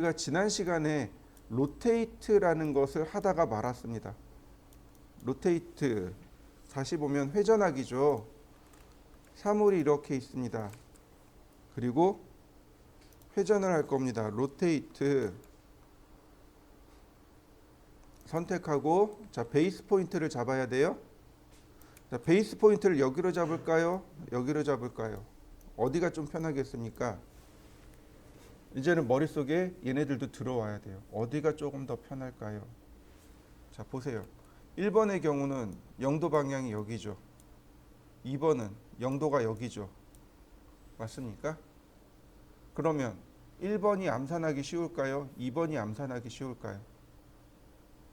우리가 지난 시간에 로테이트라는 것을 하다가 말았습니다. 로테이트 다시 보면 회전하기죠. 사물이 이렇게 있습니다. 그리고 회전을 할 겁니다. 로테이트 선택하고 자 베이스 포인트를 잡아야 돼요. 자 베이스 포인트를 여기로 잡을까요? 여기로 잡을까요? 어디가 좀 편하겠습니까? 이제는 머릿속에 얘네들도 들어와야 돼요. 어디가 조금 더 편할까요? 자 보세요. 1번의 경우는 영도 방향이 여기죠. 2번은 영도가 여기죠. 맞습니까? 그러면 1번이 암산하기 쉬울까요? 2번이 암산하기 쉬울까요?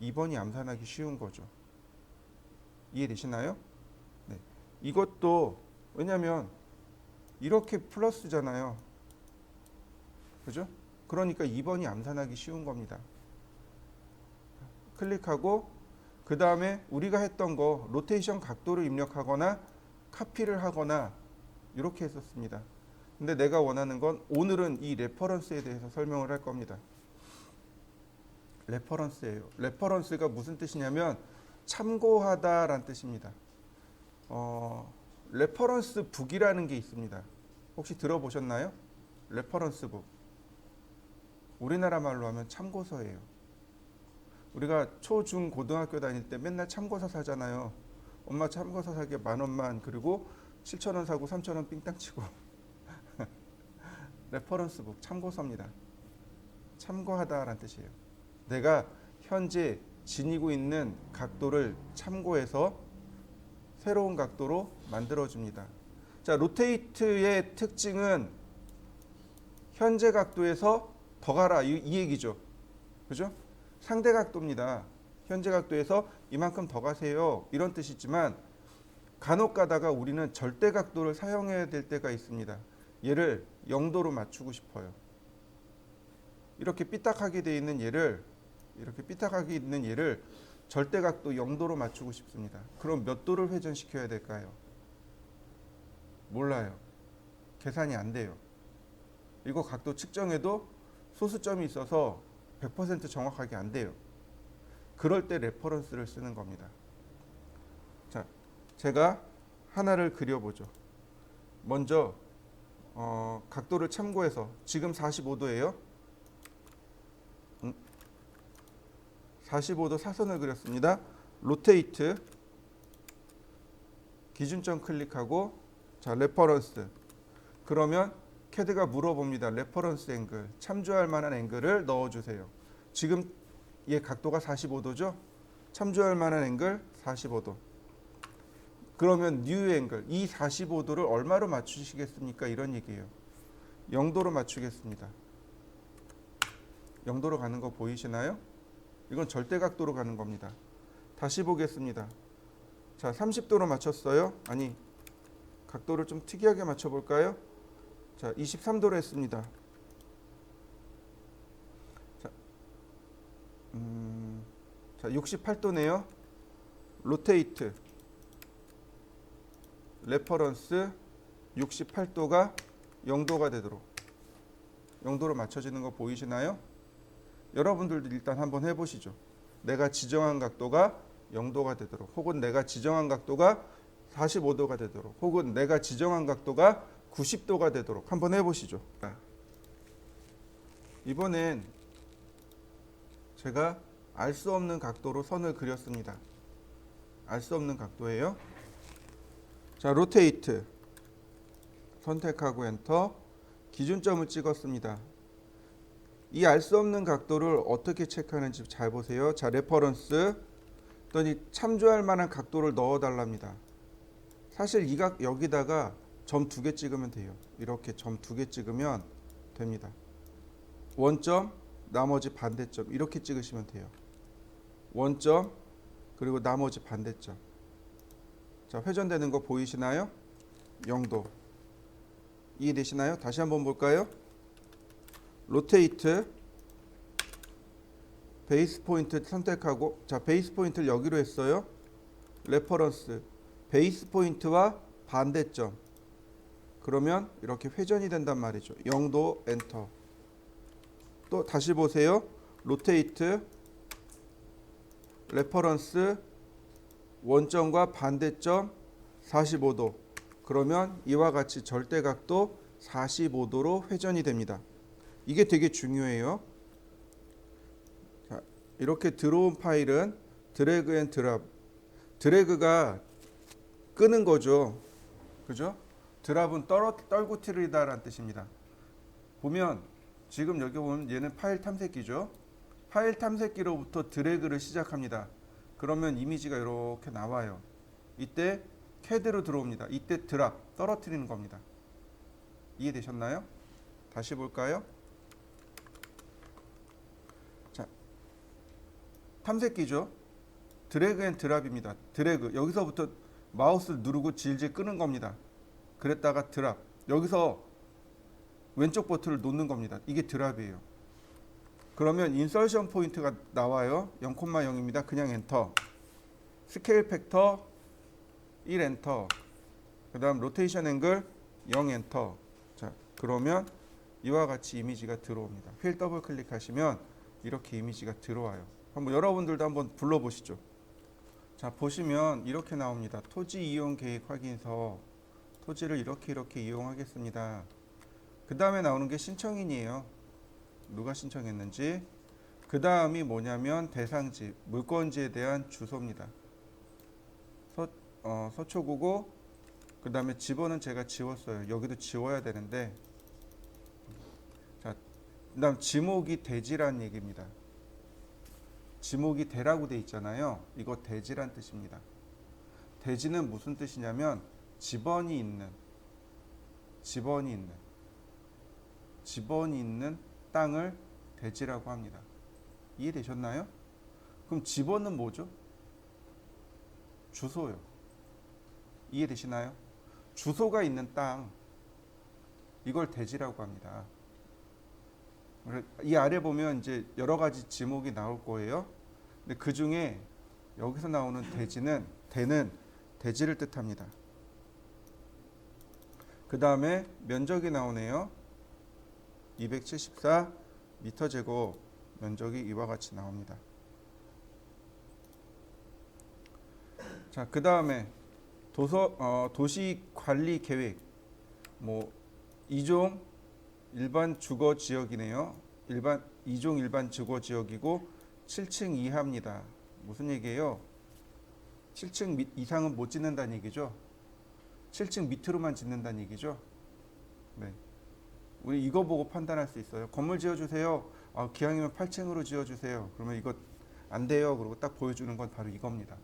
2번이 암산하기 쉬운 거죠. 이해되시나요? 네. 이것도 왜냐면 이렇게 플러스잖아요. 그죠? 그러니까 2번이 암산하기 쉬운 겁니다. 클릭하고 그 다음에 우리가 했던 거 로테이션 각도를 입력하거나 카피를 하거나 이렇게 했었습니다. 근데 내가 원하는 건 오늘은 이 레퍼런스에 대해서 설명을 할 겁니다. 레퍼런스예요. 레퍼런스가 무슨 뜻이냐면 참고하다라는 뜻입니다. 레퍼런스 북이라는 게 있습니다. 혹시 들어보셨나요? 레퍼런스 북. 우리나라 말로 하면 참고서예요. 우리가 초, 중, 고등학교 다닐 때 맨날 참고서 사잖아요. 엄마 참고서 사기에 10,000원만 그리고 7,000원 사고 3,000원 삥땅 치고 레퍼런스 북 참고서입니다. 참고하다라는 뜻이에요. 내가 현재 지니고 있는 각도를 참고해서 새로운 각도로 만들어줍니다. 자, 로테이트의 특징은 현재 각도에서 더 가라 이 얘기죠. 그죠? 상대 각도입니다. 현재 각도에서 이만큼 더 가세요. 이런 뜻이지만 간혹 가다가 우리는 절대 각도를 사용해야 될 때가 있습니다. 얘를 0도로 맞추고 싶어요. 이렇게 삐딱하게 돼 있는 얘를 절대 각도 0도로 맞추고 싶습니다. 그럼 몇 도를 회전시켜야 될까요? 몰라요. 계산이 안 돼요. 이거 각도 측정해도 소수점이 있어서 100% 정확하게 안 돼요. 그럴 때 레퍼런스를 쓰는 겁니다. 자, 제가 하나를 그려보죠. 먼저 각도를 참고해서 지금 45도예요. 45도 사선을 그렸습니다. 로테이트 기준점 클릭하고 자 레퍼런스 그러면 캐드가 물어봅니다. 레퍼런스 앵글 참조할 만한 앵글을 넣어주세요. 지금 얘 각도가 45도죠. 참조할 만한 앵글 45도. 그러면 뉴 앵글 이 45도를 얼마로 맞추시겠습니까? 이런 얘기예요. 0도로 맞추겠습니다. 0도로 가는 거 보이시나요? 이건 절대 각도로 가는 겁니다. 다시 보겠습니다. 자, 30도로 맞췄어요. 아니, 각도를 좀 특이하게 맞춰볼까요? 자, 23도로 했습니다. 자, 68도네요. 로테이트 레퍼런스 68도가 0도가 되도록 0도로 맞춰지는 거 보이시나요? 여러분들도 일단 한번 해보시죠. 내가 지정한 각도가 0도가 되도록 혹은 내가 지정한 각도가 45도가 되도록 혹은 내가 지정한 각도가 90도가 되도록 한번 해보시죠. 이번엔 제가 알 수 없는 각도로 선을 그렸습니다. 알 수 없는 각도예요. 자, 로테이트 선택하고 엔터 기준점을 찍었습니다. 이 알 수 없는 각도를 어떻게 체크하는지 잘 보세요. 자, 레퍼런스 또는 참조할 만한 각도를 넣어 달랍니다. 사실 이 각 여기다가 점 2개 찍으면 돼요. 이렇게 점 2개 찍으면 됩니다. 원점 나머지 반대점 이렇게 찍으시면 돼요. 원점 그리고 나머지 반대점. 자, 회전되는 거 보이시나요? 0도. 이해되시나요? 다시 한번 볼까요? 로테이트 베이스 포인트 선택하고 자, 베이스 포인트를 여기로 했어요. 레퍼런스 베이스 포인트와 반대점. 그러면 이렇게 회전이 된단 말이죠. 0도 엔터. 또 다시 보세요. 로테이트, 레퍼런스, 원점과 반대점 45도. 그러면 이와 같이 절대각도 45도로 회전이 됩니다. 이게 되게 중요해요. 자, 이렇게 들어온 파일은 드래그 앤 드랍. 드래그가 끄는 거죠. 그죠? 드랍은 떨구트리다라는 뜻입니다. 보면 지금 여기 보면 얘는 파일 탐색기죠. 파일 탐색기로부터 드래그를 시작합니다. 그러면 이미지가 이렇게 나와요. 이때 캐드로 들어옵니다. 이때 드랍, 떨어뜨리는 겁니다. 이해되셨나요? 다시 볼까요? 자, 탐색기죠. 드래그 앤 드랍입니다. 드래그, 여기서부터 마우스를 누르고 질질 끄는 겁니다. 그랬다가 드랍, 여기서 왼쪽 버튼을 놓는 겁니다. 이게 드랍이에요. 그러면 인설션 포인트가 나와요. 0,0입니다. 그냥 엔터. 스케일 팩터 1 엔터. 그 다음 로테이션 앵글 0 엔터. 자, 그러면 이와 같이 이미지가 들어옵니다. 휠 더블 클릭하시면 이렇게 이미지가 들어와요. 한번 여러분들도 한번 불러보시죠. 자, 보시면 이렇게 나옵니다. 토지 이용 계획 확인서. 토지를 이렇게 이용하겠습니다. 그 다음에 나오는 게 신청인이에요. 누가 신청했는지. 그 다음이 뭐냐면 대상지, 물건지에 대한 주소입니다. 서초구고, 그 다음에 집어는 제가 지웠어요. 여기도 지워야 되는데. 자, 그 다음 지목이 대지란 얘기입니다. 지목이 대라고 돼 있잖아요. 이거 대지란 뜻입니다. 대지는 무슨 뜻이냐면 지번이 있는 땅을 대지라고 합니다. 이해되셨나요? 그럼 지번은 뭐죠? 주소요. 이해되시나요? 주소가 있는 땅, 이걸 대지라고 합니다. 이 아래 보면 이제 여러 가지 지목이 나올 거예요. 근데 그 중에 여기서 나오는 대는 대지를 뜻합니다. 그 다음에 면적이 나오네요. 274 미터 제곱 면적이 이와 같이 나옵니다. 자, 그 다음에 도시 관리 계획, 뭐 2종 일반 주거 지역이네요. 2종 일반 주거 지역이고 7층 이하입니다. 무슨 얘기예요? 7층 이상은 못 짓는다는 얘기죠. 7층 밑으로만 짓는다는 얘기죠. 네. 우리 이거 보고 판단할 수 있어요. 건물 지어주세요. 기왕이면 8층으로 지어주세요. 그러면 이거 안 돼요. 그리고 딱 보여주는 건 바로 이겁니다.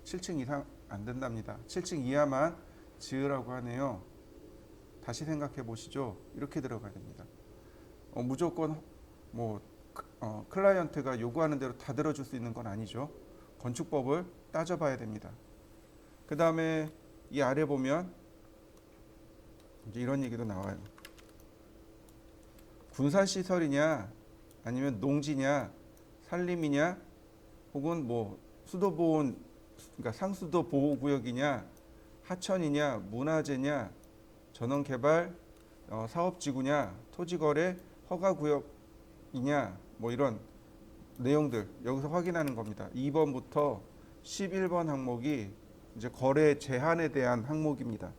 7층 이상 안 된답니다. 7층 이하만 지으라고 하네요. 다시 생각해 보시죠. 이렇게 들어가야 됩니다. 무조건 클라이언트가 요구하는 대로 다 들어줄 수 있는 건 아니죠. 건축법을 따져봐야 됩니다. 그 다음에 이 아래 보면 이제 이런 얘기도 나와요. 군사시설이냐 아니면 농지냐 산림이냐 혹은 뭐 수도보온, 그러니까 상수도 보호구역이냐 하천이냐 문화재냐 전원개발 사업지구냐 토지거래 허가구역이냐 뭐 이런 내용들 여기서 확인하는 겁니다. 2번부터 11번 항목이 이제 거래 제한에 대한 항목입니다.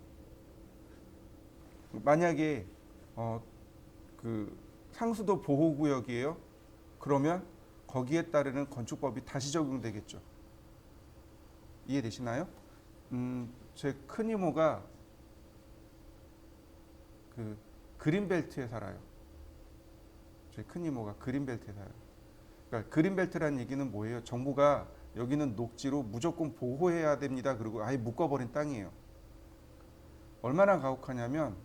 만약에 그 상수도 보호구역이에요. 그러면 거기에 따르는 건축법이 다시 적용되겠죠. 이해되시나요? 제 큰 이모가 그 그린벨트에 살아요. 제 큰 이모가 그린벨트에 살아요. 그러니까 그린벨트라는 얘기는 뭐예요? 정부가 여기는 녹지로 무조건 보호해야 됩니다. 그리고 아예 묶어버린 땅이에요. 얼마나 가혹하냐면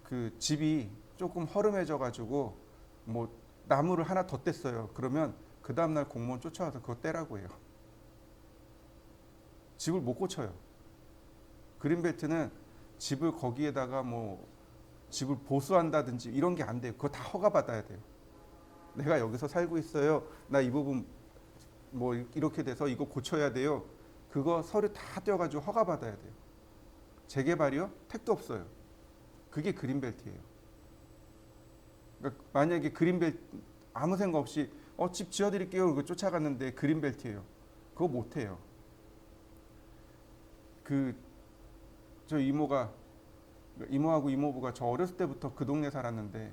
그 집이 조금 허름해져 가지고 뭐 나무를 하나 더 뗐어요. 그러면 그 다음날 공무원 쫓아와서 그거 떼라고 해요. 집을 못 고쳐요. 그린벨트는 집을 거기에다가 뭐 집을 보수한다든지 이런 게 안 돼요. 그거 다 허가 받아야 돼요. 내가 여기서 살고 있어요. 나 이 부분 뭐 이렇게 돼서 이거 고쳐야 돼요. 그거 서류 다 떼어가지고 허가 받아야 돼요. 재개발이요? 택도 없어요. 그게 그린벨트예요. 그러니까 만약에 그린벨트 아무 생각 없이 집 지어드릴게요. 그리고 쫓아갔는데 그린벨트예요. 그거 못해요. 저 이모하고 이모부가 저 어렸을 때부터 그 동네 살았는데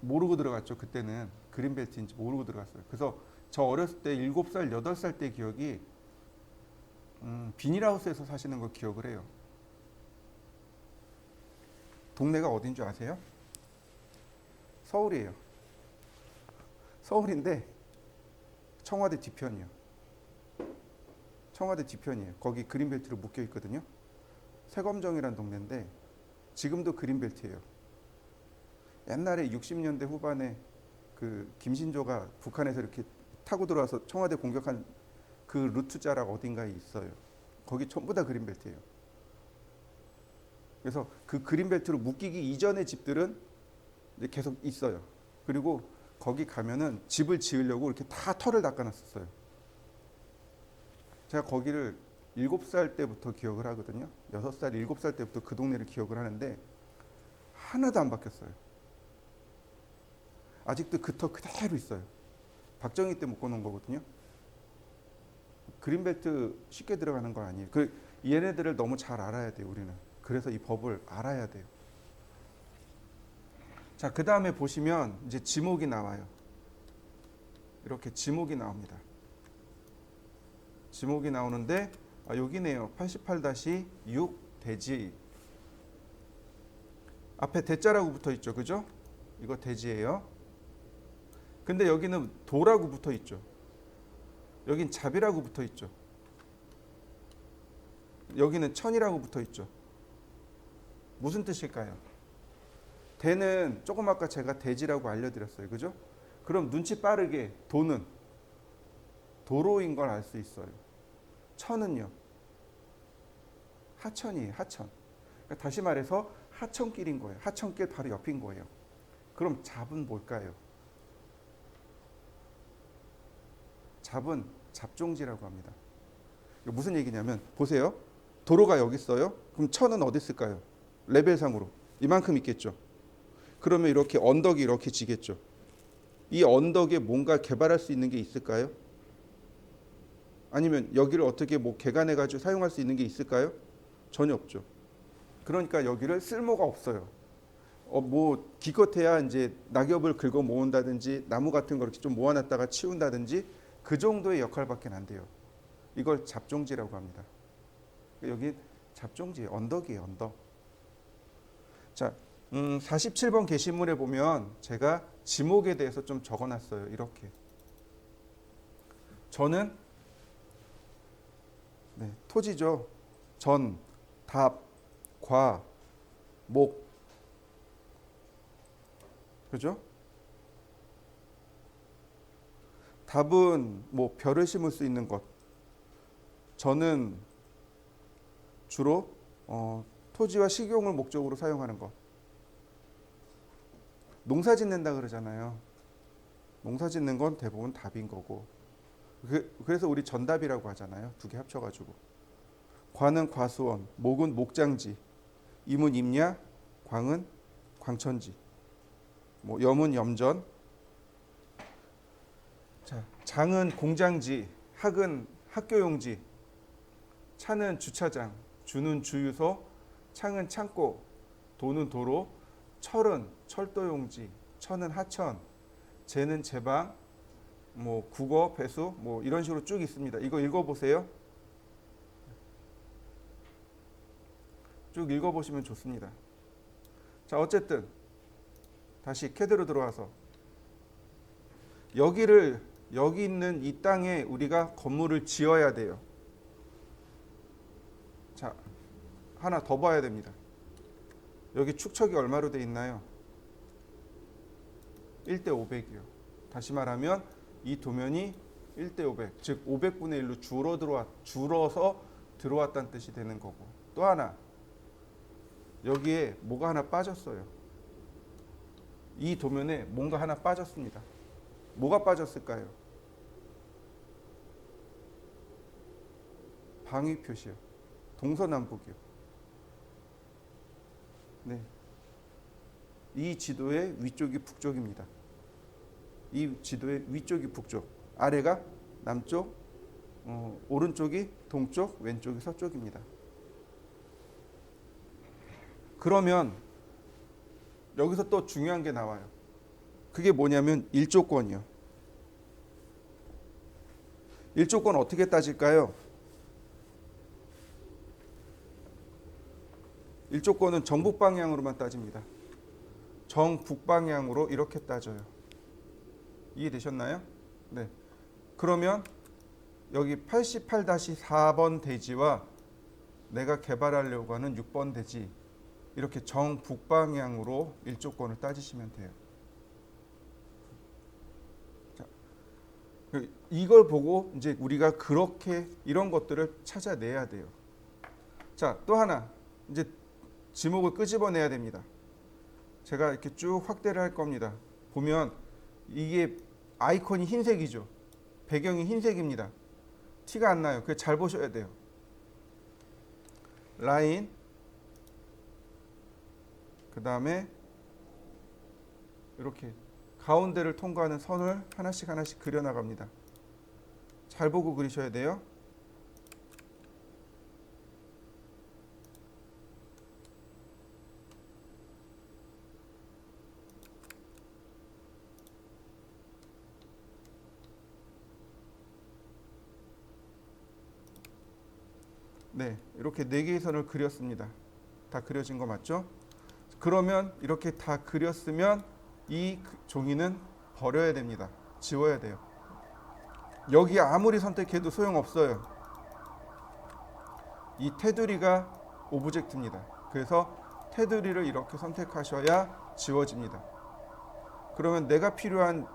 모르고 들어갔죠. 그때는 그린벨트인지 모르고 들어갔어요. 그래서 저 어렸을 때 7살, 8살 때 기억이 비닐하우스에서 사시는 걸 기억을 해요. 동네가 어딘 줄 아세요? 서울이에요. 서울인데 청와대 뒤편이요. 청와대 뒤편이에요. 거기 그린벨트로 묶여 있거든요. 세검정이란 동네인데 지금도 그린벨트예요. 옛날에 60년대 후반에 그 김신조가 북한에서 이렇게 타고 들어와서 청와대 공격한 그 루트자락 어딘가에 있어요. 거기 전부 다 그린벨트예요. 그래서 그 그린벨트로 묶이기 이전의 집들은 이제 계속 있어요. 그리고 거기 가면은 집을 지으려고 이렇게 다 털을 닦아놨었어요. 제가 거기를 7살 때부터 기억을 하거든요. 6살, 7살 때부터 그 동네를 기억을 하는데 하나도 안 바뀌었어요. 아직도 그 터 그대로 있어요. 박정희 때 묶어놓은 거거든요. 그린벨트 쉽게 들어가는 거 아니에요. 얘네들을 너무 잘 알아야 돼요, 우리는. 그래서 이 법을 알아야 돼요. 자, 그 다음에 보시면 이제 지목이 나와요. 이렇게 지목이 나옵니다. 지목이 나오는데 여기네요. 88-6 대지. 앞에 대자라고 붙어 있죠, 그죠? 이거 대지예요. 근데 여기는 도라고 붙어 있죠. 여긴 잡이라고 붙어 있죠. 여기는 천이라고 붙어 있죠. 무슨 뜻일까요? 대는 조금 아까 제가 대지라고 알려드렸어요. 그죠? 그럼 눈치 빠르게 도는 도로인 걸 알 수 있어요. 천은요? 하천이에요. 하천. 그러니까 다시 말해서 하천길인 거예요. 하천길 바로 옆인 거예요. 그럼 잡은 뭘까요? 잡은 잡종지라고 합니다. 무슨 얘기냐면 보세요. 도로가 여기 있어요. 그럼 천은 어디 있을까요? 레벨상으로 이만큼 있겠죠. 그러면 이렇게 언덕이 이렇게 지겠죠. 이 언덕에 뭔가 개발할 수 있는 게 있을까요? 아니면 여기를 어떻게 개간해 가지고 사용할 수 있는 게 있을까요? 전혀 없죠. 그러니까 여기를 쓸모가 없어요. 기껏해야 이제 낙엽을 긁어 모은다든지 나무 같은 거 이렇게 좀 모아놨다가 치운다든지 그 정도의 역할밖에 안 돼요. 이걸 잡종지라고 합니다. 여기 잡종지 언덕이에요. 언덕. 자, 47번 게시물에 보면 제가 지목에 대해서 좀 적어놨어요. 이렇게. 저는 토지죠. 전, 답, 과, 목. 그죠? 답은 별을 심을 수 있는 것. 저는 주로 토지와 식용을 목적으로 사용하는 것. 농사 짓는다 그러잖아요. 농사 짓는 건 대부분 답인 거고. 그래서 우리 전답이라고 하잖아요. 두 개 합쳐가지고. 과는 과수원, 목은 목장지, 임은 임야, 광은 광천지, 염은 염전. 자, 장은 공장지, 학은 학교용지, 차는 주차장, 주는 주유소, 창은 창고, 도는 도로, 철은 철도용지, 천은 하천, 재는 제방, 국어, 배수, 이런 식으로 쭉 있습니다. 이거 읽어보세요. 쭉 읽어보시면 좋습니다. 자, 어쨌든 다시 캐드로 들어와서 여기 있는 이 땅에 우리가 건물을 지어야 돼요. 자, 하나 더 봐야 됩니다. 여기 축척이 얼마로 돼 있나요? 1대 500이요. 다시 말하면 이 도면이 1대 500, 즉 500분의 1로 줄어서 들어왔다는 뜻이 되는 거고. 또 하나, 여기에 뭐가 하나 빠졌어요. 이 도면에 뭔가 하나 빠졌습니다. 뭐가 빠졌을까요? 방위 표시요. 동서남북이요. 네. 이 지도의 위쪽이 북쪽입니다. 이 지도의 위쪽이 북쪽, 아래가 남쪽, 오른쪽이 동쪽, 왼쪽이 서쪽입니다. 그러면 여기서 또 중요한 게 나와요. 그게 뭐냐면 일조권이요. 일조권 어떻게 따질까요? 일조권은 정북 방향으로만 따집니다. 정북 방향으로 이렇게 따져요. 이해되셨나요? 네. 그러면 여기 88-4번 대지와 내가 개발하려고 하는 6번 대지, 이렇게 정북 방향으로 일조권을 따지시면 돼요. 자, 이걸 보고 이제 우리가 그렇게 이런 것들을 찾아내야 돼요. 자, 또 하나 이제 지목을 끄집어내야 됩니다. 제가 이렇게 쭉 확대를 할 겁니다. 보면 이게 아이콘이 흰색이죠. 배경이 흰색입니다. 티가 안 나요. 그래서 잘 보셔야 돼요. 라인, 그 다음에 이렇게 가운데를 통과하는 선을 하나씩 하나씩 그려나갑니다. 잘 보고 그리셔야 돼요. 네, 이렇게 4개의 선을 그렸습니다. 다 그려진 거 맞죠? 그러면 이렇게 다 그렸으면 이 종이는 버려야 됩니다. 지워야 돼요. 여기 아무리 선택해도 소용없어요. 이 테두리가 오브젝트입니다. 그래서 테두리를 이렇게 선택하셔야 지워집니다. 그러면 내가 필요한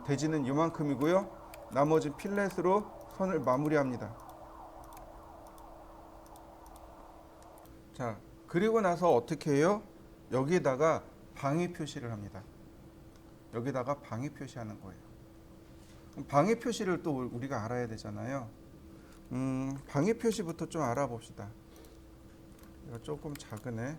대지는 이만큼이고요. 나머지 필렛으로 선을 마무리합니다. 자, 그리고 나서 어떻게 해요? 여기에다가 방위 표시를 합니다. 여기다가 방위 표시하는 거예요. 방위 표시를 또 우리가 알아야 되잖아요. 방위 표시부터 좀 알아봅시다. 이거 조금 작으네.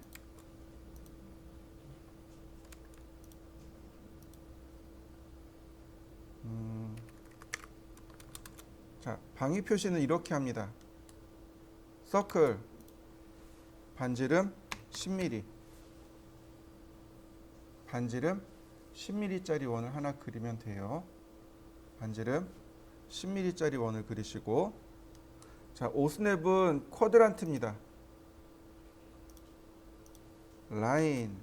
자, 방위 표시는 이렇게 합니다. 서클 반지름 10mm, 반지름 10mm짜리 원을 하나 그리면 돼요. 반지름 10mm짜리 원을 그리시고, 자, 오스냅은 쿼드란트입니다. 라인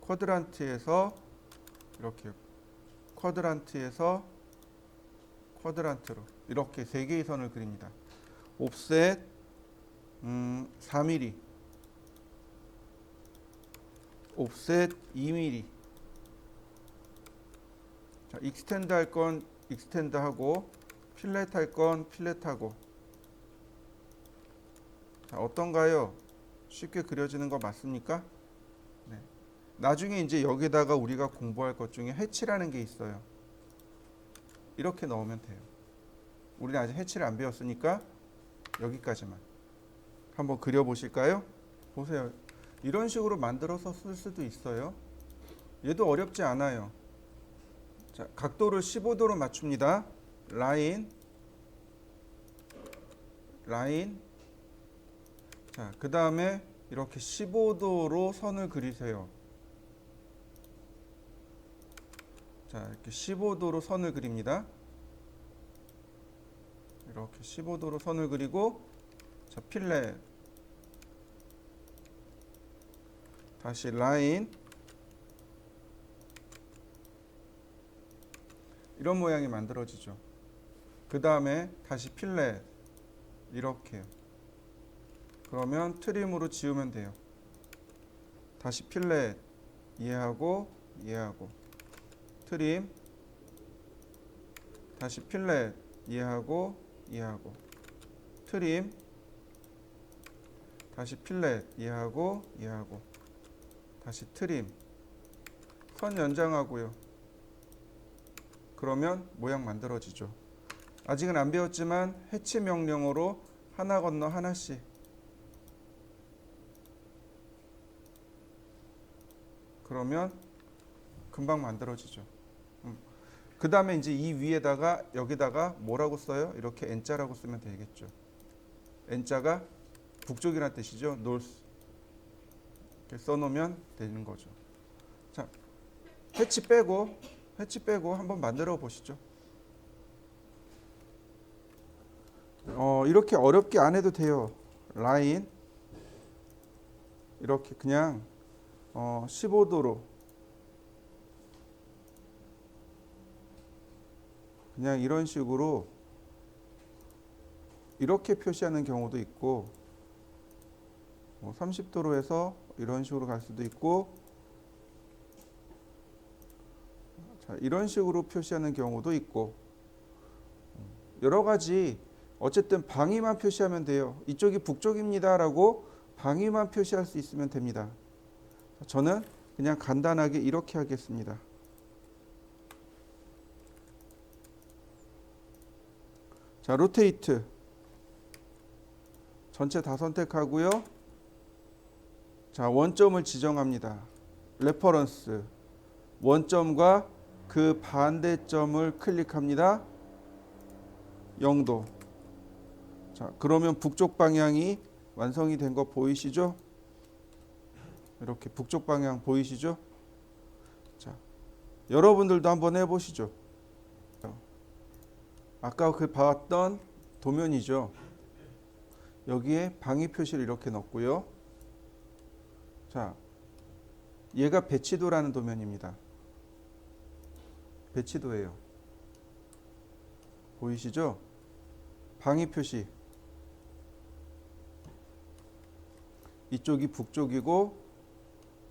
쿼드란트에서 이렇게 쿼드란트에서 쿼드란트로 이렇게 3개의 선을 그립니다. 옵셋 4mm, 옵셋 2mm. 자, 익스텐드 할 건 익스텐드 하고, 필렛 할 건 필렛 하고. 자, 어떤가요? 쉽게 그려지는 거 맞습니까? 네. 나중에 이제 여기다가 우리가 공부할 것 중에 해치라는 게 있어요. 이렇게 넣으면 돼요. 우리는 아직 해치를 안 배웠으니까 여기까지만 한번 그려보실까요? 보세요. 이런 식으로 만들어서 쓸 수도 있어요. 얘도 어렵지 않아요. 자, 각도를 15도로 맞춥니다. 라인. 자, 그 다음에 이렇게 15도로 선을 그리세요. 자, 이렇게 15도로 선을 그립니다. 이렇게 15도로 선을 그리고, 자, 필렛. 다시 라인. 이런 모양이 만들어지죠. 그 다음에 다시 필렛. 이렇게요. 그러면 트림으로 지우면 돼요. 다시 필렛. 이해하고, 트림. 다시 필렛. 이해하고, 트림. 다시 필렛. 이해하고, 다시 트림. 선 연장하고요. 그러면 모양 만들어지죠. 아직은 안 배웠지만 해치 명령어로 하나 건너 하나씩 그러면 금방 만들어지죠. 그 다음에 이제 이 위에다가 여기다가 뭐라고 써요? 이렇게 N자라고 쓰면 되겠죠. N자가 북쪽이라는 뜻이죠. north. 이렇게 써놓으면 되는 거죠. 자, 해치 빼고 한번 만들어 보시죠. 이렇게 어렵게 안 해도 돼요. 라인 이렇게 그냥 15도로 그냥 이런 식으로 이렇게 표시하는 경우도 있고 30도로 해서 이런 식으로 갈 수도 있고 자, 이런 식으로 표시하는 경우도 있고 여러 가지 어쨌든 방위만 표시하면 돼요. 이쪽이 북쪽입니다 라고 방위만 표시할 수 있으면 됩니다. 저는 그냥 간단하게 이렇게 하겠습니다. 자, 로테이트 전체 다 선택하고요. 자, 원점을 지정합니다. 레퍼런스 원점과 그 반대점을 클릭합니다. 0도. 자, 그러면 북쪽 방향이 완성이 된 거 보이시죠? 이렇게 북쪽 방향 보이시죠? 자, 여러분들도 한번 해보시죠. 아까 그 봤던 도면이죠. 여기에 방위 표시를 이렇게 넣고요. 자, 얘가 배치도라는 도면입니다. 배치도예요. 보이시죠? 방위 표시. 이쪽이 북쪽이고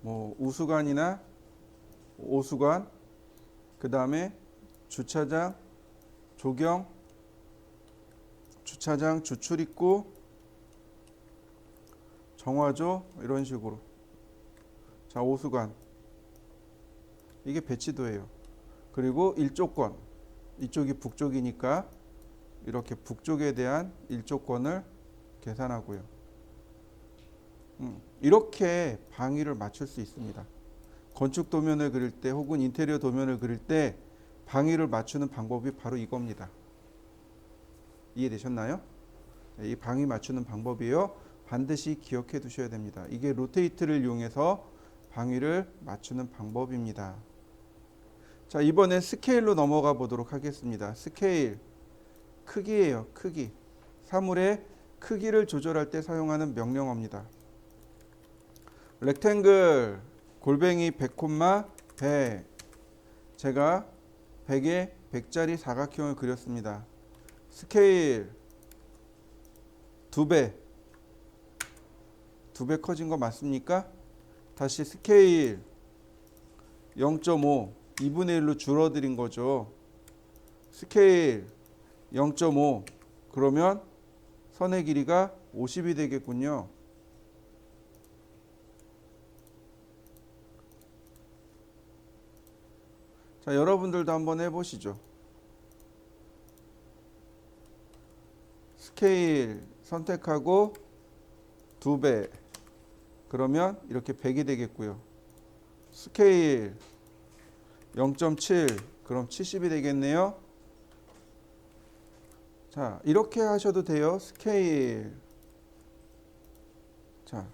뭐 우수관이나 오수관, 그 다음에 주차장, 조경, 주차장 주출입구, 정화조 이런 식으로. 자, 오수관 이게 배치도예요. 그리고 일조권 이쪽이 북쪽이니까 이렇게 북쪽에 대한 일조권을 계산하고요. 이렇게 방위를 맞출 수 있습니다. 건축 도면을 그릴 때 혹은 인테리어 도면을 그릴 때 방위를 맞추는 방법이 바로 이겁니다. 이해되셨나요? 이 방위 맞추는 방법이에요. 반드시 기억해 두셔야 됩니다. 이게 로테이트를 이용해서 방위를 맞추는 방법입니다. 자, 이번에 스케일로 넘어가 보도록 하겠습니다. 스케일 크기예요. 크기. 사물의 크기를 조절할 때 사용하는 명령어입니다. 렉탱글 골뱅이 100, 100 제가 100에 100짜리 사각형을 그렸습니다. 스케일 2배 커진 거 맞습니까? 다시 스케일 0.5 2분의 1로 줄어들인 거죠. 스케일 0.5 그러면 선의 길이가 50이 되겠군요. 자, 여러분들도 한번 해보시죠. 스케일 선택하고 2배 그러면 이렇게 100이 되겠고요. 스케일 0.7 그럼 70이 되겠네요. 자, 이렇게 하셔도 돼요. 스케일 자,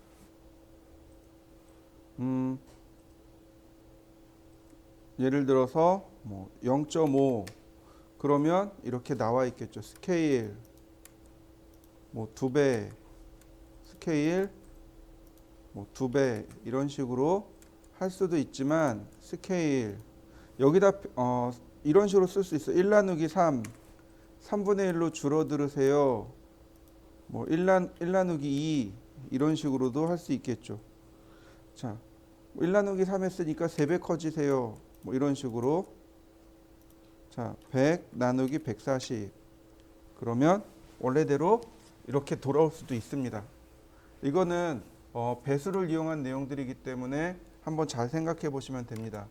예를 들어서 뭐 0.5 그러면 이렇게 나와 있겠죠. 스케일 뭐 2배 스케일 뭐 2배 이런 식으로 할 수도 있지만 스케일 여기다 이런 식으로 쓸 수 있어요. 1 나누기 3 3분의 1로 줄어들으세요. 뭐 1 나누기 2 이런 식으로도 할 수 있겠죠. 자, 1 나누기 3 했으니까 3배 커지세요. 뭐 이런 식으로. 자, 100 나누기 140 그러면 원래대로 이렇게 돌아올 수도 있습니다. 이거는 배수를 이용한 내용들이기 때문에 한번 잘 생각해 보시면 됩니다.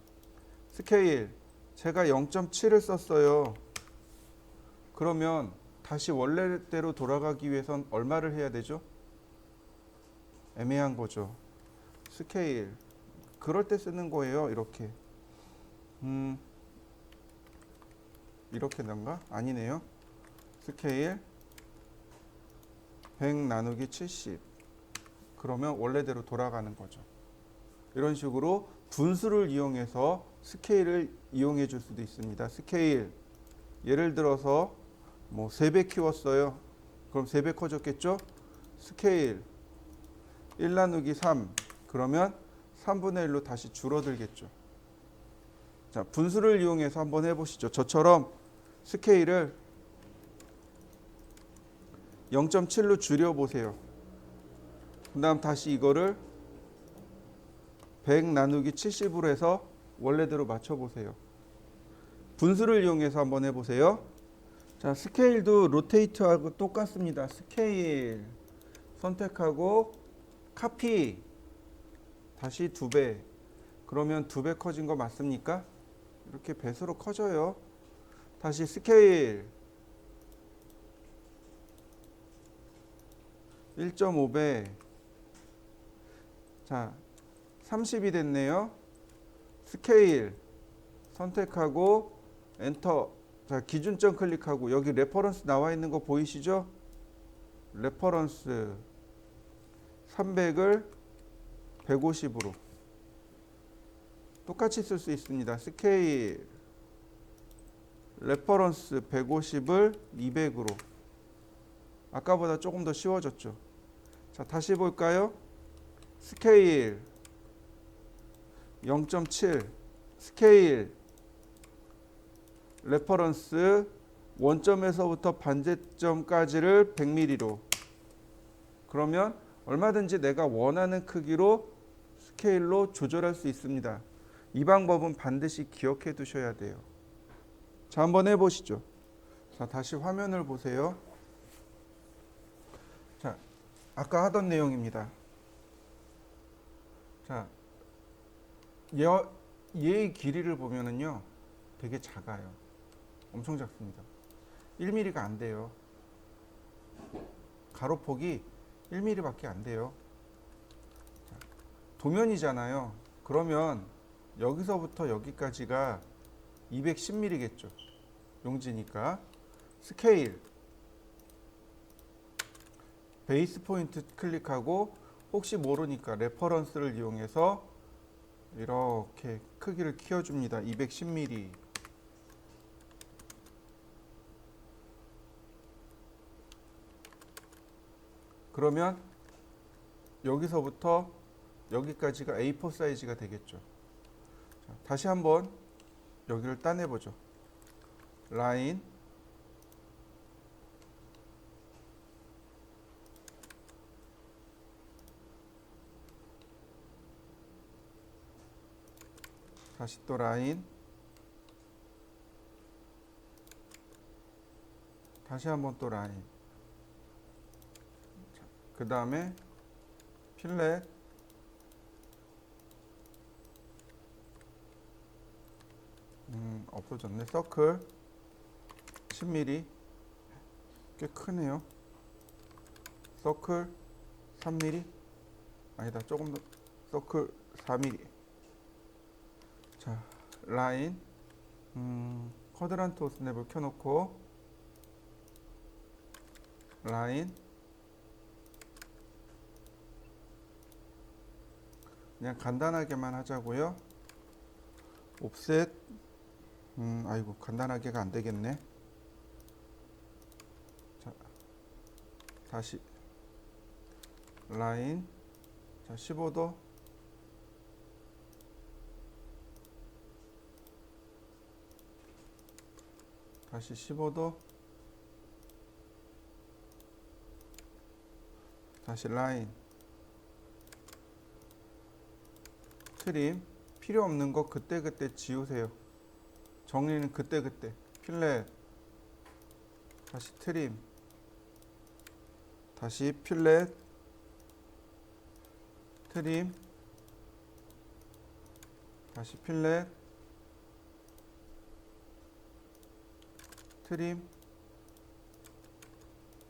스케일 제가 0.7을 썼어요. 그러면 다시 원래대로 돌아가기 위해선 얼마를 해야 되죠? 애매한 거죠. 스케일 그럴 때 쓰는 거예요. 이렇게 던가? 아니네요. 스케일 100 나누기 70. 그러면 원래대로 돌아가는 거죠. 이런 식으로 분수를 이용해서 스케일을 이용해 줄 수도 있습니다. 스케일 예를 들어서 뭐 3배 키웠어요. 그럼 3배 커졌겠죠? 스케일 1 나누기 3. 그러면 3분의 1로 다시 줄어들겠죠. 자, 분수를 이용해서 한번 해보시죠. 저처럼 스케일을 0.7로 줄여보세요. 그 다음 다시 이거를 100 나누기 70으로 해서 원래대로 맞춰보세요. 분수를 이용해서 한번 해보세요. 자, 스케일도 로테이트하고 똑같습니다. 스케일 선택하고 카피 다시 2배. 그러면 2배 커진 거 맞습니까? 이렇게 배수로 커져요. 다시 스케일 1.5배. 자, 30이 됐네요. 스케일 선택하고 엔터. 자, 기준점 클릭하고 여기 레퍼런스 나와 있는 거 보이시죠? 레퍼런스 300을 150으로 똑같이 쓸 수 있습니다. 스케일 레퍼런스 150을 200으로. 아까보다 조금 더 쉬워졌죠. 자, 다시 볼까요? 스케일 0.7 스케일 레퍼런스 원점에서부터 반제점까지를 100mm로. 그러면 얼마든지 내가 원하는 크기로 스케일로 조절할 수 있습니다. 이 방법은 반드시 기억해 두셔야 돼요. 자, 한번 해보시죠. 자, 다시 화면을 보세요. 자, 아까 하던 내용입니다. 자, 얘의 길이를 보면은요, 되게 작아요. 엄청 작습니다. 1mm가 안 돼요. 가로폭이 1mm밖에 안 돼요. 자, 도면이잖아요. 그러면 여기서부터 여기까지가 210mm겠죠. 용지니까. 스케일 베이스 포인트 클릭하고 혹시 모르니까 레퍼런스를 이용해서 이렇게 크기를 키워줍니다. 210mm. 그러면 여기서부터 여기까지가 A4 사이즈가 되겠죠. 자, 다시 한번 여기를 따내보죠. 라인 다시 또 라인 다시 한번 또 라인. 그 다음에 필렛 없어졌네. 서클 10mm 꽤 크네요. 서클 3mm 아니다, 조금 더. 서클 4mm. 자, 라인 쿼드란트 오스냅을 켜놓고 라인 그냥 간단하게만 하자고요. 옵셋 아이고, 간단하게가 안 되겠네. 자, 다시 라인. 자, 15도. 다시 15도. 다시 라인. 트림. 필요 없는 거 그때그때 지우세요. 정리는 그때그때. 필렛. 다시 트림. 다시 필렛. 트림. 다시 필렛. 트림.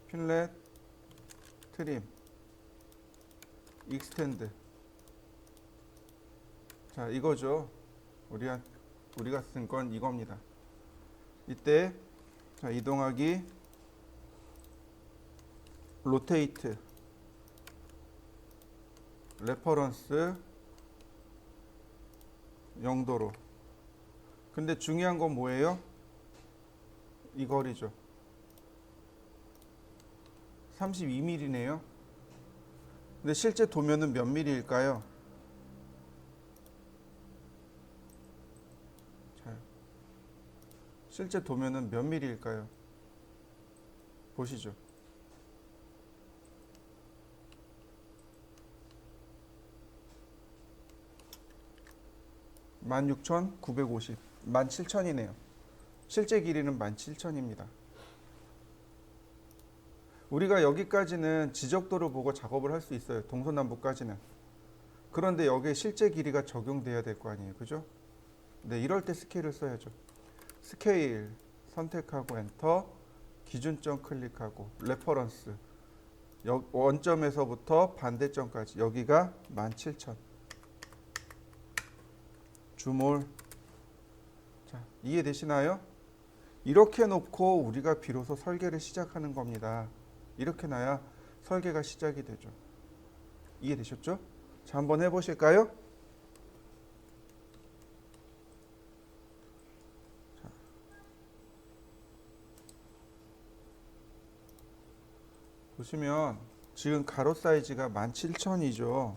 필렛. 트림. 익스텐드. 자, 이거죠. 우리가 쓴 건 이겁니다. 이때 자, 이동하기 로테이트 레퍼런스 0도로. 근데 중요한 건 뭐예요? 이 거리죠. 32mm네요. 근데 실제 도면은 몇 mm일까요? 자, 실제 도면은 몇 mm일까요? 보시죠. 16,950, 17,000이네요. 실제 길이는 17,000입니다. 우리가 여기까지는 지적도를 보고 작업을 할 수 있어요. 동서남북까지는. 그런데 여기에 실제 길이가 적용돼야 될 거 아니에요. 그죠? 네, 이럴 때 스케일을 써야죠. 스케일 선택하고 엔터, 기준점 클릭하고 레퍼런스, 원점에서부터 반대점까지 여기가 17,000. 주몰. 자, 이해되시나요? 이렇게 놓고 우리가 비로소 설계를 시작하는 겁니다. 이렇게 놔야 설계가 시작이 되죠. 이해되셨죠? 자, 한번 해보실까요? 자, 보시면 지금 가로 사이즈가 17,000이죠.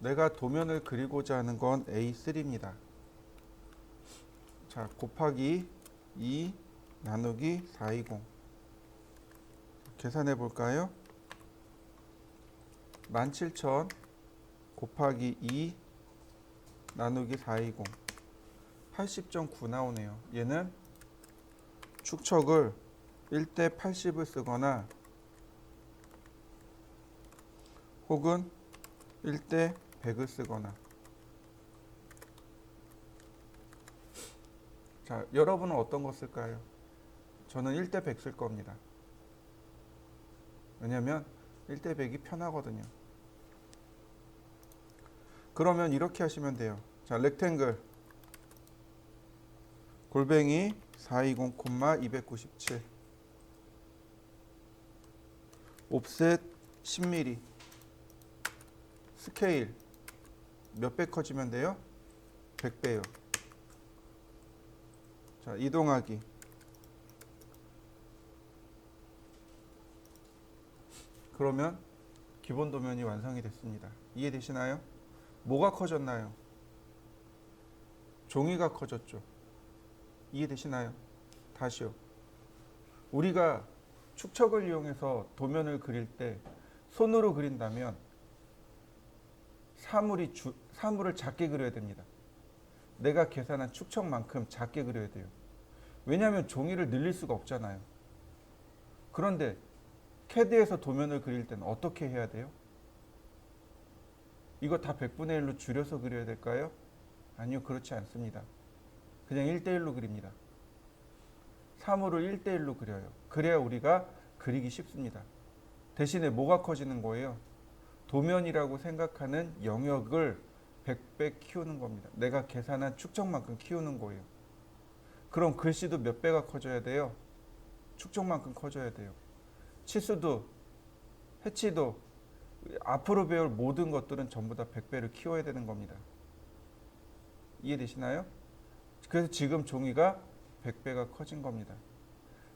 내가 도면을 그리고자 하는 건 A3입니다. 자, 곱하기 2 나누기 420. 계산해 볼까요? 17,000 곱하기 2 나누기 420. 80.9 나오네요. 얘는 축척을 1대 80을 쓰거나 혹은 1대 100을 쓰거나. 자, 여러분은 어떤 거 쓸까요? 저는 1대 100 쓸 겁니다. 왜냐면 1대 100이 편하거든요. 그러면 이렇게 하시면 돼요. 자, 렉탱글 골뱅이 420,297 옵셋 10mm 스케일 몇 배 커지면 돼요? 100배요. 자, 이동하기 그러면 기본 도면이 완성이 됐습니다. 이해되시나요? 뭐가 커졌나요? 종이가 커졌죠. 이해되시나요? 다시요. 우리가 축척을 이용해서 도면을 그릴 때 손으로 그린다면 사물을 작게 그려야 됩니다. 내가 계산한 축척만큼 작게 그려야 돼요. 왜냐하면 종이를 늘릴 수가 없잖아요. 그런데 캐드에서 도면을 그릴 때는 어떻게 해야 돼요? 이거 다 100분의 1로 줄여서 그려야 될까요? 아니요, 그렇지 않습니다. 그냥 1대1로 그립니다. 사물을 1대1로 그려요. 그래야 우리가 그리기 쉽습니다. 대신에 뭐가 커지는 거예요? 도면이라고 생각하는 영역을 100배 키우는 겁니다. 내가 계산한 축척만큼 키우는 거예요. 그럼 글씨도 몇 배가 커져야 돼요? 축척만큼 커져야 돼요. 치수도, 해치도, 앞으로 배울 모든 것들은 전부 다 100배를 키워야 되는 겁니다. 이해되시나요? 그래서 지금 종이가 100배가 커진 겁니다.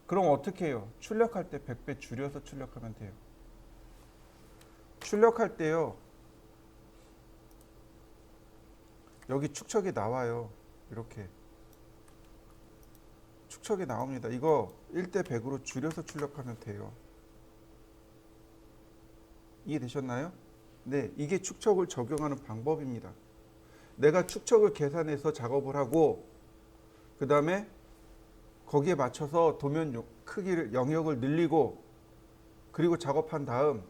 그럼 어떻게 해요? 출력할 때 100배 줄여서 출력하면 돼요. 출력할 때요, 여기 축척이 나와요. 이렇게 축척이 나옵니다. 이거 1대 100으로 줄여서 출력하면 돼요. 이해되셨나요? 네, 이게 축척을 적용하는 방법입니다. 내가 축척을 계산해서 작업을 하고 그 다음에 거기에 맞춰서 도면 크기를 영역을 늘리고 그리고 작업한 다음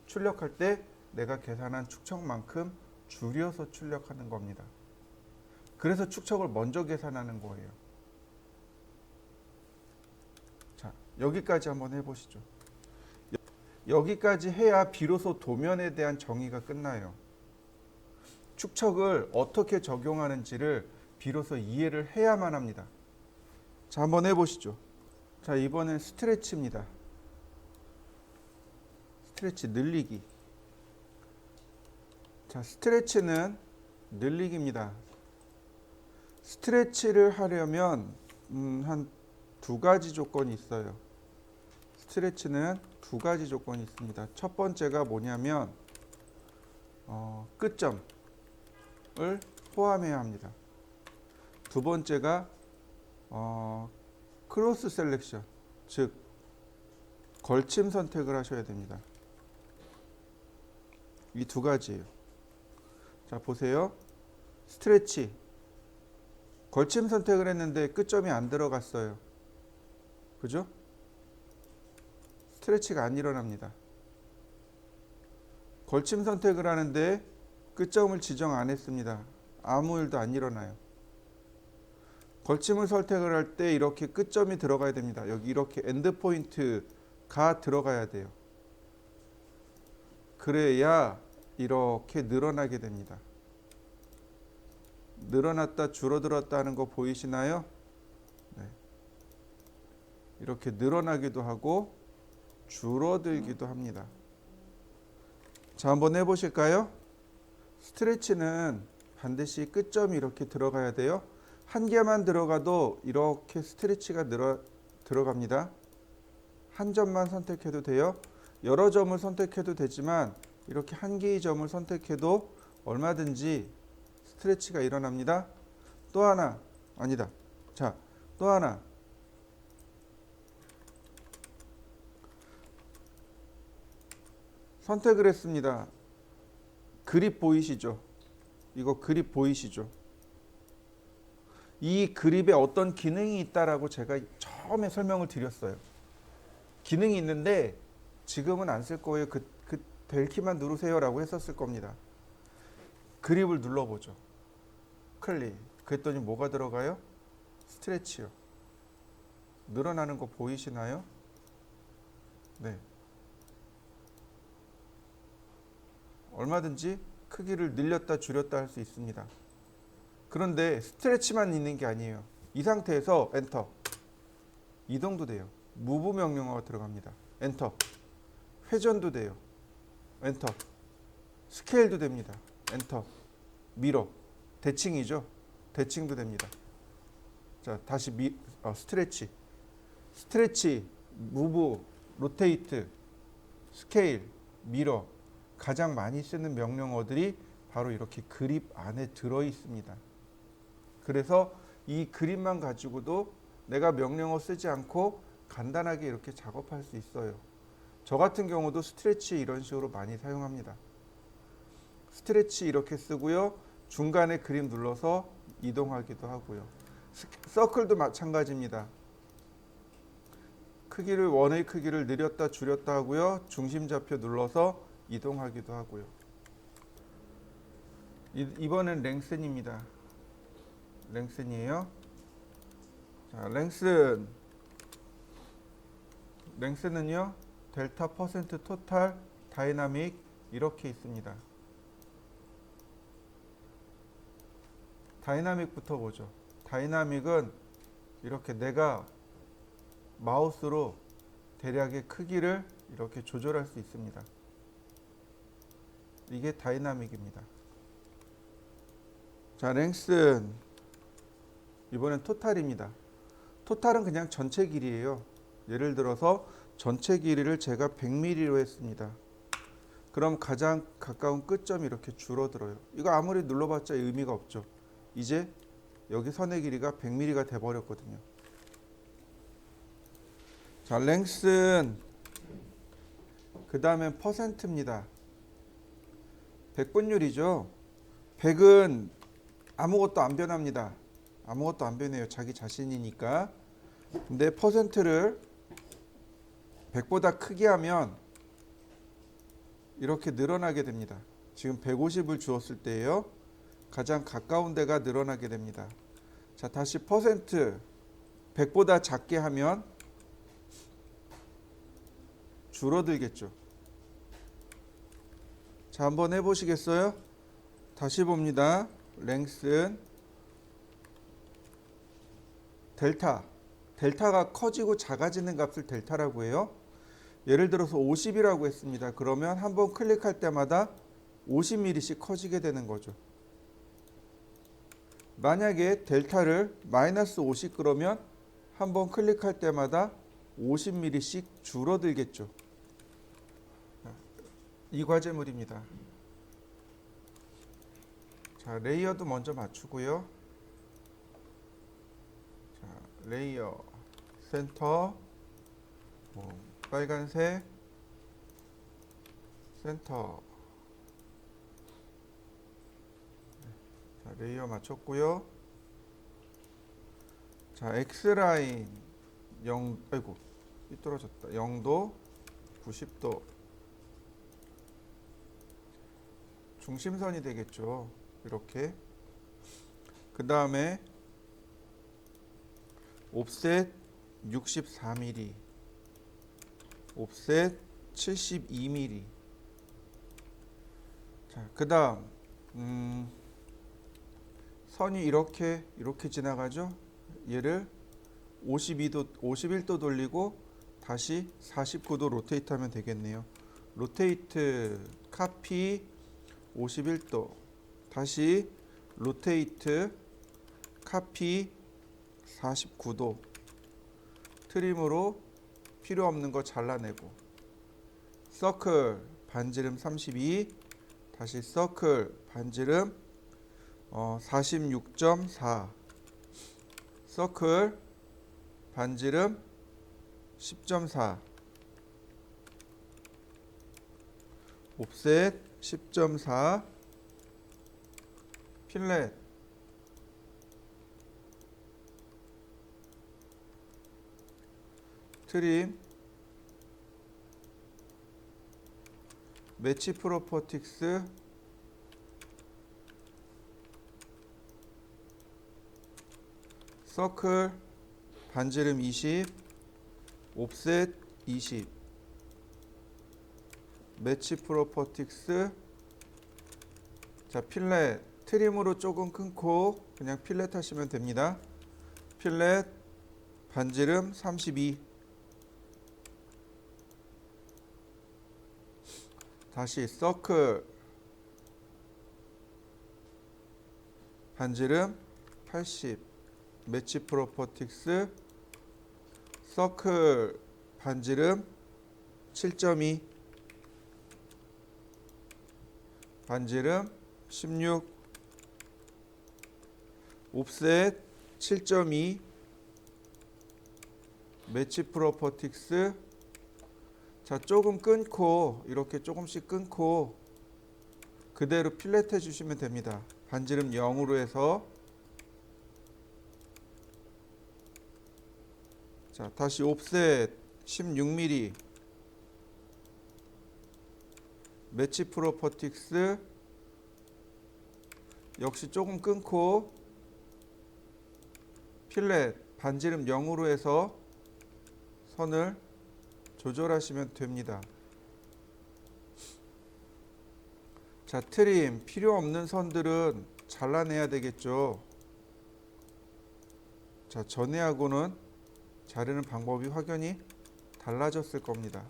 출력할 때 내가 계산한 축척만큼 줄여서 출력하는 겁니다. 그래서 축척을 먼저 계산하는 거예요. 자, 여기까지 한번 해보시죠. 여기까지 해야 비로소 도면에 대한 정의가 끝나요. 축척을 어떻게 적용하는지를 비로소 이해를 해야만 합니다. 자, 한번 해보시죠. 자, 이번엔 스트레치입니다. 스트레치 늘리기. 자, 스트레치는 늘리기입니다. 스트레치를 하려면 한 두 가지 조건이 있어요. 스트레치는 두 가지 조건이 있습니다. 첫 번째가 뭐냐면 끝점을 포함해야 합니다. 두 번째가 크로스 셀렉션, 즉 걸침 선택을 하셔야 됩니다. 이 두 가지예요. 자, 보세요. 스트레치 걸침 선택을 했는데 끝점이 안 들어갔어요. 그죠? 스트레치가 안 일어납니다. 걸침 선택을 하는데 끝점을 지정 안 했습니다. 아무 일도 안 일어나요. 걸침을 선택을 할 때 이렇게 끝점이 들어가야 됩니다. 여기 이렇게 엔드 포인트가 들어가야 돼요. 그래야 이렇게 늘어나게 됩니다. 늘어났다 줄어들었다 하는 거 보이시나요? 네. 이렇게 늘어나기도 하고 줄어들기도 합니다. 자, 한번 해보실까요? 스트레치는 반드시 끝점이 이렇게 들어가야 돼요. 한 개만 들어가도 이렇게 스트레치가 들어갑니다. 한 점만 선택해도 돼요. 여러 점을 선택해도 되지만 이렇게 한 개의 점을 선택해도 얼마든지 스트레치가 일어납니다. 또 하나, 아니다. 자, 또 하나. 선택을 했습니다. 그립 보이시죠? 이거 그립 보이시죠? 이 그립에 어떤 기능이 있다라고 제가 처음에 설명을 드렸어요. 기능이 있는데 지금은 안 쓸 거예요. 그 벨키만 누르세요라고 했었을 겁니다. 그립을 눌러보죠. 클릭. 그랬더니 뭐가 들어가요? 스트레치요. 늘어나는 거 보이시나요? 네. 얼마든지 크기를 늘렸다 줄였다 할 수 있습니다. 그런데 스트레치만 있는 게 아니에요. 이 상태에서 엔터. 이동도 돼요. 무브 명령어가 들어갑니다. 엔터. 회전도 돼요. 엔터. 스케일도 됩니다. 엔터. 미러. 대칭이죠. 대칭도 됩니다. 자, 다시 스트레치. 스트레치, 무브, 로테이트, 스케일, 미러. 가장 많이 쓰는 명령어들이 바로 이렇게 그립 안에 들어 있습니다. 그래서 이 그립만 가지고도 내가 명령어 쓰지 않고 간단하게 이렇게 작업할 수 있어요. 저 같은 경우도 스트레치 이런 식으로 많이 사용합니다. 스트레치 이렇게 쓰고요. 중간에 그립 눌러서 이동하기도 하고요. 서클도 마찬가지입니다. 원의 크기를 늘렸다 줄였다 하고요. 중심 좌표 눌러서 이동하기도 하고요. 이번엔 랭슨입니다. 랭슨이에요. 자, 랭슨은요. 델타 퍼센트 토탈 다이나믹 이렇게 있습니다. 다이나믹부터 보죠. 다이나믹은 이렇게 내가 마우스로 대략의 크기를 이렇게 조절할 수 있습니다. 이게 다이나믹입니다. 자, 랭슨. 이번엔 토탈입니다. 토탈은 그냥 전체 길이에요. 예를 들어서 전체 길이를 제가 100mm로 했습니다. 그럼 가장 가까운 끝점이 이렇게 줄어들어요. 이거 아무리 눌러봤자 의미가 없죠. 이제 여기 선의 길이가 100mm가 돼버렸거든요. 자, 랭슨. 그 다음엔 퍼센트입니다. 백분율이죠. 100은 아무것도 안 변합니다. 아무것도 안 변해요. 자기 자신이니까. 근데 퍼센트를 100보다 크게 하면 이렇게 늘어나게 됩니다. 지금 150을 주었을 때예요. 가장 가까운 데가 늘어나게 됩니다. 자, 다시 퍼센트 100보다 작게 하면 줄어들겠죠. 자, 한번 해보시겠어요? 다시 봅니다. 랭슨 델타. 델타가 커지고 작아지는 값을 델타라고 해요. 예를 들어서 50이라고 했습니다. 그러면 한번 클릭할 때마다 50mm씩 커지게 되는 거죠. 만약에 델타를 마이너스 50 그러면 한번 클릭할 때마다 50mm씩 줄어들겠죠. 이 과제물입니다. 자, 레이어도 먼저 맞추고요. 자, 레이어 센터 빨간색 센터. 자, 레이어 맞췄고요. 자, X라인 0, 아이고, 삐뚤어졌다. 0도, 90도. 중심선이 되겠죠. 이렇게. 그 다음에 옵셋 64mm, 옵셋 72mm. 자, 그 다음 선이 이렇게 지나가죠. 얘를 52도, 51도 돌리고 다시 49도 로테이트 하면 되겠네요. 로테이트 카피 51도, 다시 로테이트 카피 49도. 트림으로 필요 없는 거 잘라내고, 서클 반지름 32, 다시 서클 반지름 46.4, 서클 반지름 10.4, 옵셋 10.4, 필렛 트림 매치 프로퍼틱스 서클 반지름 20, 옵셋 20, 매치 프로퍼틱스. 자, 필렛 트림으로 조금 끊고 그냥 필렛 하시면 됩니다. 필렛 반지름 32, 다시 서클 반지름 80, 매치 프로퍼틱스 서클 반지름 7.2, 반지름 16, 옵셋 7.2, 매치 프로퍼틱스. 자, 조금 끊고 이렇게 조금씩 끊고 그대로 필렛 해주시면 됩니다. 반지름 0으로 해서. 자, 다시 옵셋 16mm, 매치 프로퍼틱스 역시 조금 끊고 필렛 반지름 0으로 해서 선을 조절하시면 됩니다. 자, 트림 필요 없는 선들은 잘라내야 되겠죠. 자, 전에하고는 자르는 방법이 확연히 달라졌을 겁니다.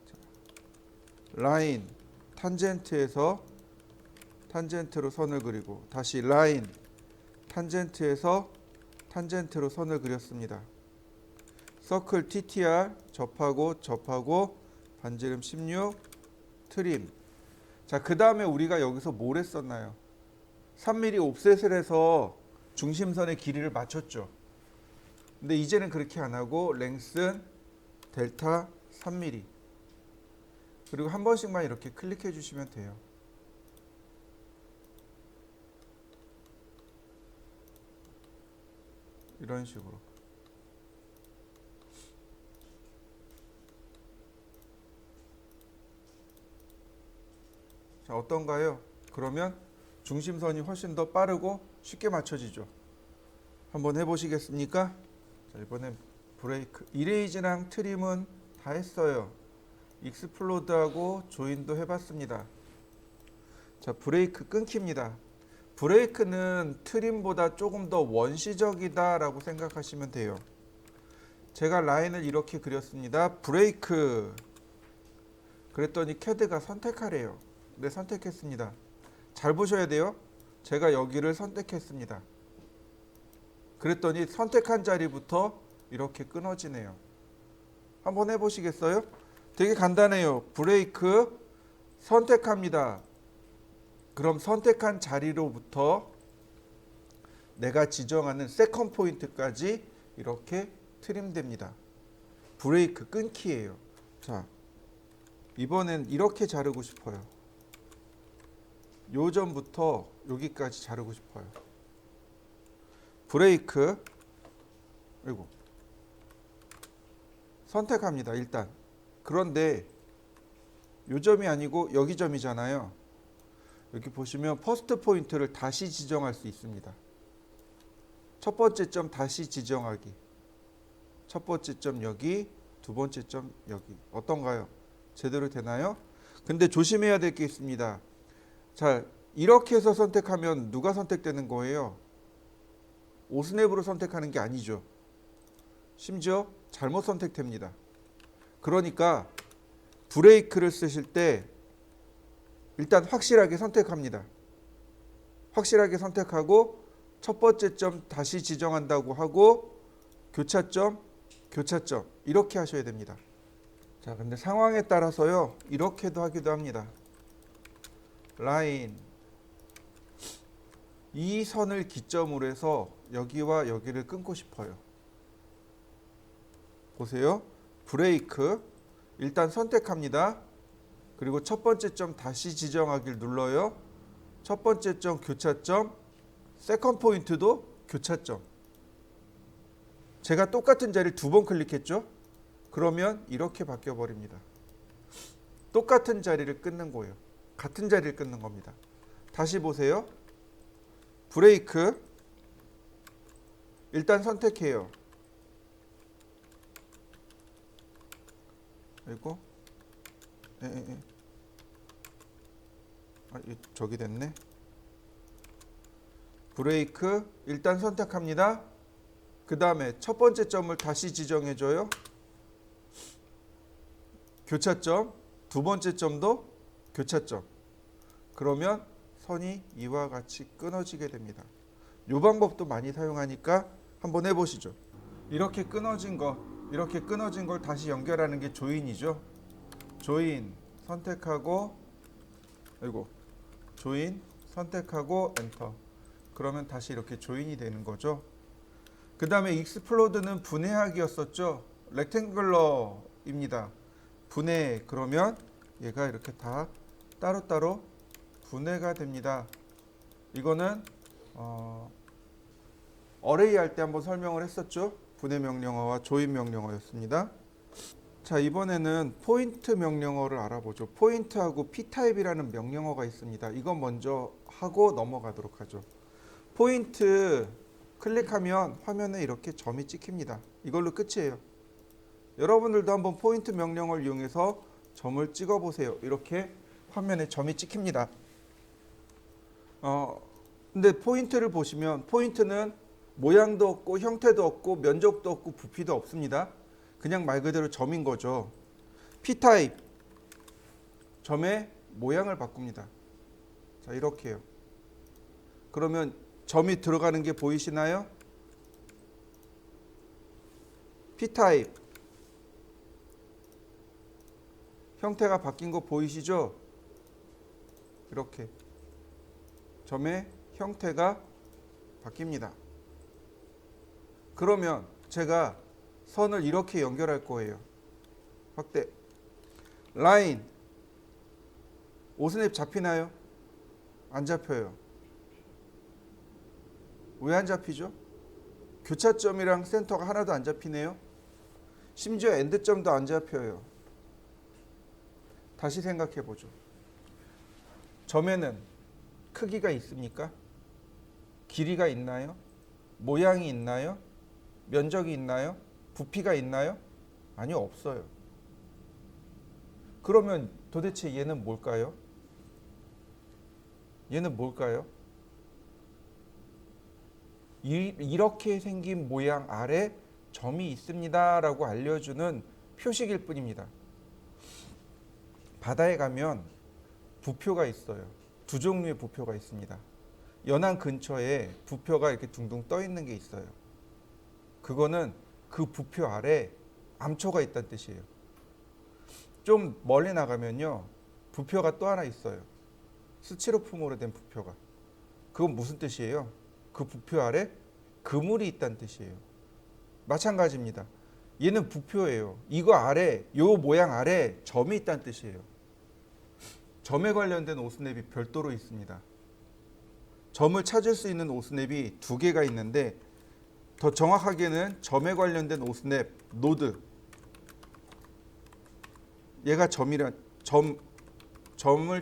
자, 라인 탄젠트에서 탄젠트로 선을 그리고 다시 라인 탄젠트에서 탄젠트로 선을 그렸습니다. 서클 TTR 접하고 반지름 16 트림. 자, 그 다음에 우리가 여기서 뭘 했었나요? 3mm 옵셋을 해서 중심선의 길이를 맞췄죠. 근데 이제는 그렇게 안 하고 랭슨 델타 3mm, 그리고 한 번씩만 이렇게 클릭해 주시면 돼요. 이런 식으로. 자, 어떤가요? 그러면 중심선이 훨씬 더 빠르고 쉽게 맞춰지죠. 한번 해보시겠습니까? 자, 이번엔 브레이크, 이레이즈랑 트림은 다 했어요. 익스플로드하고 조인도 해봤습니다. 자, 브레이크 끊깁니다. 브레이크는 트림보다 조금 더 원시적이다라고 생각하시면 돼요. 제가 라인을 이렇게 그렸습니다. 브레이크. 그랬더니 캐드가 선택하래요. 네, 선택했습니다. 잘 보셔야 돼요. 제가 여기를 선택했습니다. 그랬더니 선택한 자리부터 이렇게 끊어지네요. 한번 해보시겠어요? 되게 간단해요. 브레이크 선택합니다. 그럼 선택한 자리로부터 내가 지정하는 세컨 포인트까지 이렇게 트림됩니다. 브레이크 끊기예요. 자, 이번엔 이렇게 자르고 싶어요. 요점부터 여기까지 자르고 싶어요. 브레이크, 그리고 선택합니다. 일단. 그런데 요점이 아니고 여기 점이잖아요. 여기 보시면 퍼스트 포인트를 다시 지정할 수 있습니다. 첫 번째 점 다시 지정하기. 첫 번째 점 여기, 두 번째 점 여기. 어떤가요? 제대로 되나요? 근데 조심해야 될 게 있습니다. 자, 이렇게 해서 선택하면 누가 선택되는 거예요? 오스냅으로 선택하는 게 아니죠. 심지어 잘못 선택됩니다. 그러니까 브레이크를 쓰실 때 일단 확실하게 선택합니다. 확실하게 선택하고 첫 번째 점 다시 지정한다고 하고 교차점, 교차점 이렇게 하셔야 됩니다. 자, 근데 상황에 따라서요. 이렇게도 하기도 합니다. 라인 이 선을 기점으로 해서 여기와 여기를 끊고 싶어요. 보세요. 브레이크 일단 선택합니다. 그리고 첫 번째 점 다시 지정하기를 눌러요. 첫 번째 점 교차점, 세컨 포인트도 교차점. 제가 똑같은 자리를 두 번 클릭했죠. 그러면 이렇게 바뀌어 버립니다. 똑같은 자리를 끊는 거예요. 같은 자리를 끊는 겁니다. 다시 보세요. 브레이크 일단 선택해요. 그리고 저기 됐네. 브레이크 일단 선택합니다. 그 다음에 첫 번째 점을 다시 지정해줘요. 교차점, 두 번째 점도 교차점. 그러면 선이 이와 같이 끊어지게 됩니다. 이 방법도 많이 사용하니까 한번 해보시죠. 이렇게 끊어진 걸 다시 연결하는 게 조인이죠. 조인 선택하고 조인 선택하고 엔터. 그러면 다시 이렇게 조인이 되는 거죠. 그 다음에 익스플로드는 분해하기였었죠. 렉탱글러입니다. 분해. 그러면 얘가 이렇게 다 따로따로 분해가 됩니다. 이거는 어레이 할 때 한번 설명을 했었죠. 분해 명령어와 조인 명령어였습니다. 자, 이번에는 포인트 명령어를 알아보죠. 포인트하고 p타입이라는 명령어가 있습니다. 이건 먼저 하고 넘어가도록 하죠. 포인트 클릭하면 화면에 이렇게 점이 찍힙니다. 이걸로 끝이에요. 여러분들도 한번 포인트 명령어를 이용해서 점을 찍어 보세요. 이렇게 화면에 점이 찍힙니다. 근데 포인트를 보시면 포인트는 모양도 없고 형태도 없고 면적도 없고 부피도 없습니다. 그냥 말 그대로 점인 거죠. p타입 점의 모양을 바꿉니다. 자, 이렇게요. 그러면 점이 들어가는 게 보이시나요? p타입 형태가 바뀐 거 보이시죠? 이렇게 점의 형태가 바뀝니다. 그러면 제가 선을 이렇게 연결할 거예요. 확대. 라인. 오스냅 잡히나요? 안 잡혀요. 왜 안 잡히죠? 교차점이랑 센터가 하나도 안 잡히네요. 심지어 엔드점도 안 잡혀요. 다시 생각해 보죠. 점에는 크기가 있습니까? 길이가 있나요? 모양이 있나요? 면적이 있나요? 부피가 있나요? 아니요, 없어요. 그러면 도대체 얘는 뭘까요? 얘는 뭘까요? 이렇게 생긴 모양 아래 점이 있습니다 라고 알려주는 표식일 뿐입니다. 바다에 가면 부표가 있어요. 두 종류의 부표가 있습니다. 연안 근처에 부표가 이렇게 둥둥 떠 있는 게 있어요. 그거는 그 부표 아래 암초가 있다는 뜻이에요. 좀 멀리 나가면요, 부표가 또 하나 있어요. 스티로폼으로 된 부표가. 그건 무슨 뜻이에요? 그 부표 아래 그물이 있다는 뜻이에요. 마찬가지입니다. 얘는 부표예요. 이거 아래, 요 모양 아래 점이 있다는 뜻이에요. 점에 관련된 오스냅이 별도로 있습니다. 점을 찾을 수 있는 오스냅이 두 개가 있는데, 더 정확하게는 점에 관련된 오스냅 노드, 얘가 점을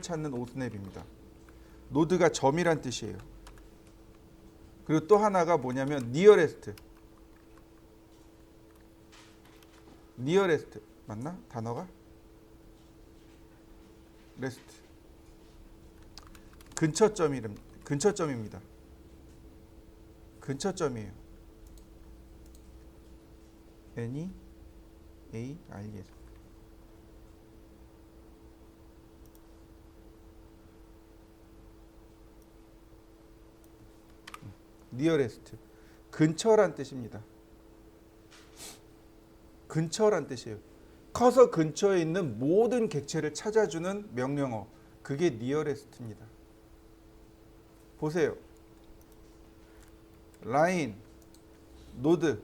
찾는 오스냅입니다. 노드가 점이란 뜻이에요. 그리고 또 하나가 뭐냐면 니어레스트 맞나? 단어가? 레스트, 근처점입니다. 근처점이에요. NEARES. 니어레스트, 근처란 뜻입니다. 근처란 뜻이에요. 커서 근처에 있는 모든 객체를 찾아주는 명령어, 그게 니어레스트입니다. 보세요. 라인, 노드,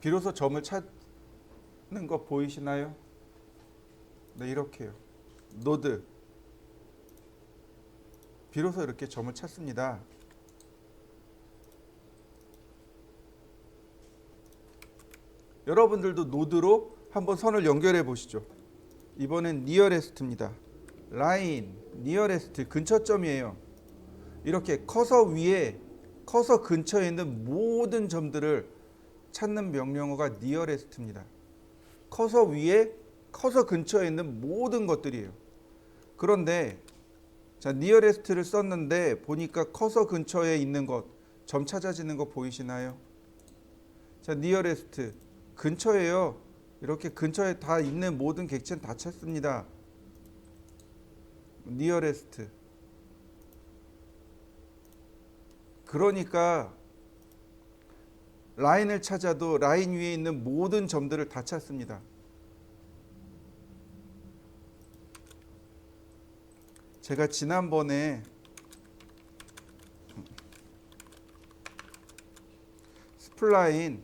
비로소 점을 찾는 거 보이시나요? 네, 이렇게요. 노드, 비로소 이렇게 점을 찾습니다. 여러분들도 노드로 한번 선을 연결해 보시죠. 이번엔 니어레스트입니다. 라인, 니어레스트, 근처점이에요. 이렇게 커서 근처에 있는 모든 점들을 찾는 명령어가 니어레스트입니다. 커서 근처에 있는 모든 것들이에요. 그런데 자, 니어레스트를 썼는데 보니까 커서 근처에 있는 것, 점 찾아지는 거 보이시나요? 자, 니어레스트, 근처에요. 이렇게 근처에 다 있는 모든 객체는 다 찾습니다. 니어레스트. 그러니까 라인을 찾아도 라인 위에 있는 모든 점들을 다 찾습니다. 제가 지난번에 스플라인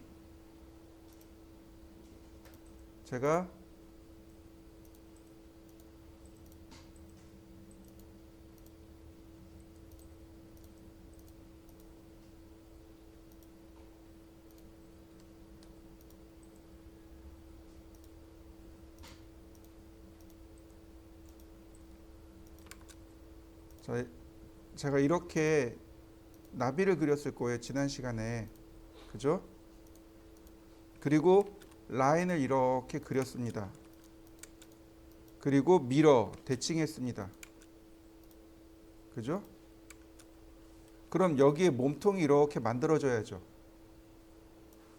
제가 제가 이렇게 나비를 그렸을 거예요. 지난 시간에. 그죠? 그리고 라인을 이렇게 그렸습니다. 그리고 밀어 대칭했습니다. 그죠? 그럼 여기에 몸통이 이렇게 만들어져야죠.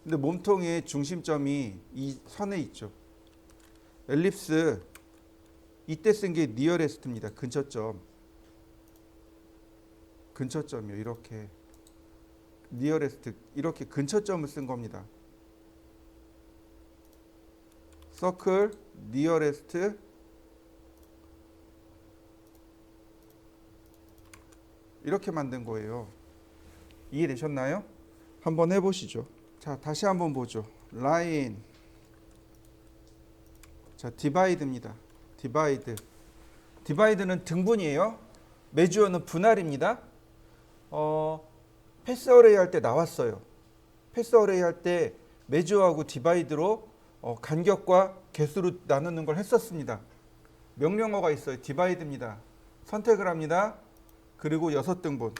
근데 몸통의 중심점이 이 선에 있죠. 엘립스, 이때 쓴 게 니어레스트입니다. 근처점이요. 이렇게 니어레스트, 이렇게 근처점을 쓴 겁니다. 서클, 니어레스트, 이렇게 만든 거예요. 이해되셨나요? 한번 해보시죠. 자, 다시 한번 보죠. 라인, 자, 디바이드입니다. 디바이드는 등분이에요. 메주어는 분할입니다. 패스 어레이 할 때 나왔어요. 패스 어레이 할 때 메주어하고 디바이드로 간격과 개수로 나누는 걸 했었습니다. 명령어가 있어요. 디바이드입니다. 선택을 합니다. 그리고 6등분.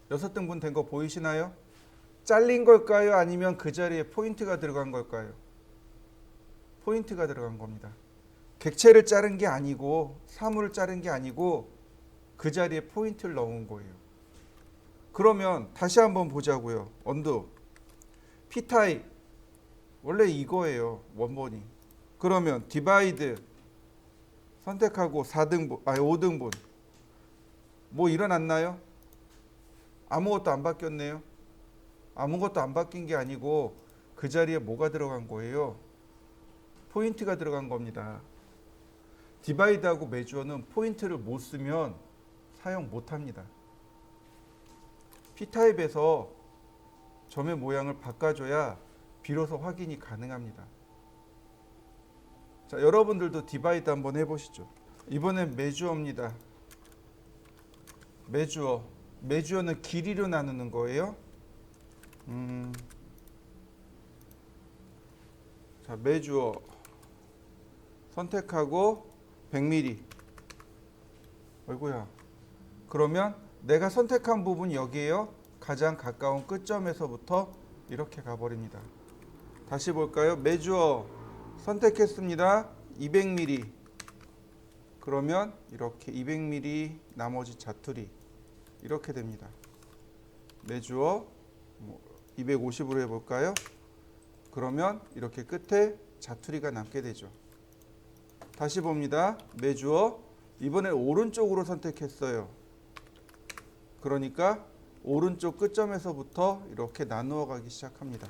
6등분 된 거 보이시나요? 잘린 걸까요? 아니면 그 자리에 포인트가 들어간 걸까요? 포인트가 들어간 겁니다. 객체를 자른 게 아니고 사물을 자른 게 아니고 그 자리에 포인트를 넣은 거예요. 그러면 다시 한번 보자고요. 언두 P타입 원래 이거예요. 원본이. 그러면 디바이드 선택하고 5등분 뭐 일어났나요? 아무것도 안 바뀌었네요. 아무것도 안 바뀐 게 아니고 그 자리에 뭐가 들어간 거예요? 포인트가 들어간 겁니다. 디바이드하고 메주어는 포인트를 못 쓰면 사용 못 합니다. P타입에서 점의 모양을 바꿔줘야 비로소 확인이 가능합니다. 자, 여러분들도 디바이드 한번 해보시죠. 이번엔 메주어입니다. 메주어는 길이로 나누는 거예요. 자, 메주어 선택하고 100mm. 어이구야. 그러면 내가 선택한 부분이 여기에요. 가장 가까운 끝점에서부터 이렇게 가버립니다. 다시 볼까요? 메주어 선택했습니다. 200mm. 그러면 이렇게 200mm 나머지 자투리 이렇게 됩니다. 메주어 250으로 해볼까요? 그러면 이렇게 끝에 자투리가 남게 되죠. 다시 봅니다. 메주어 이번에 오른쪽으로 선택했어요. 그러니까 오른쪽 끝점에서부터 이렇게 나누어 가기 시작합니다.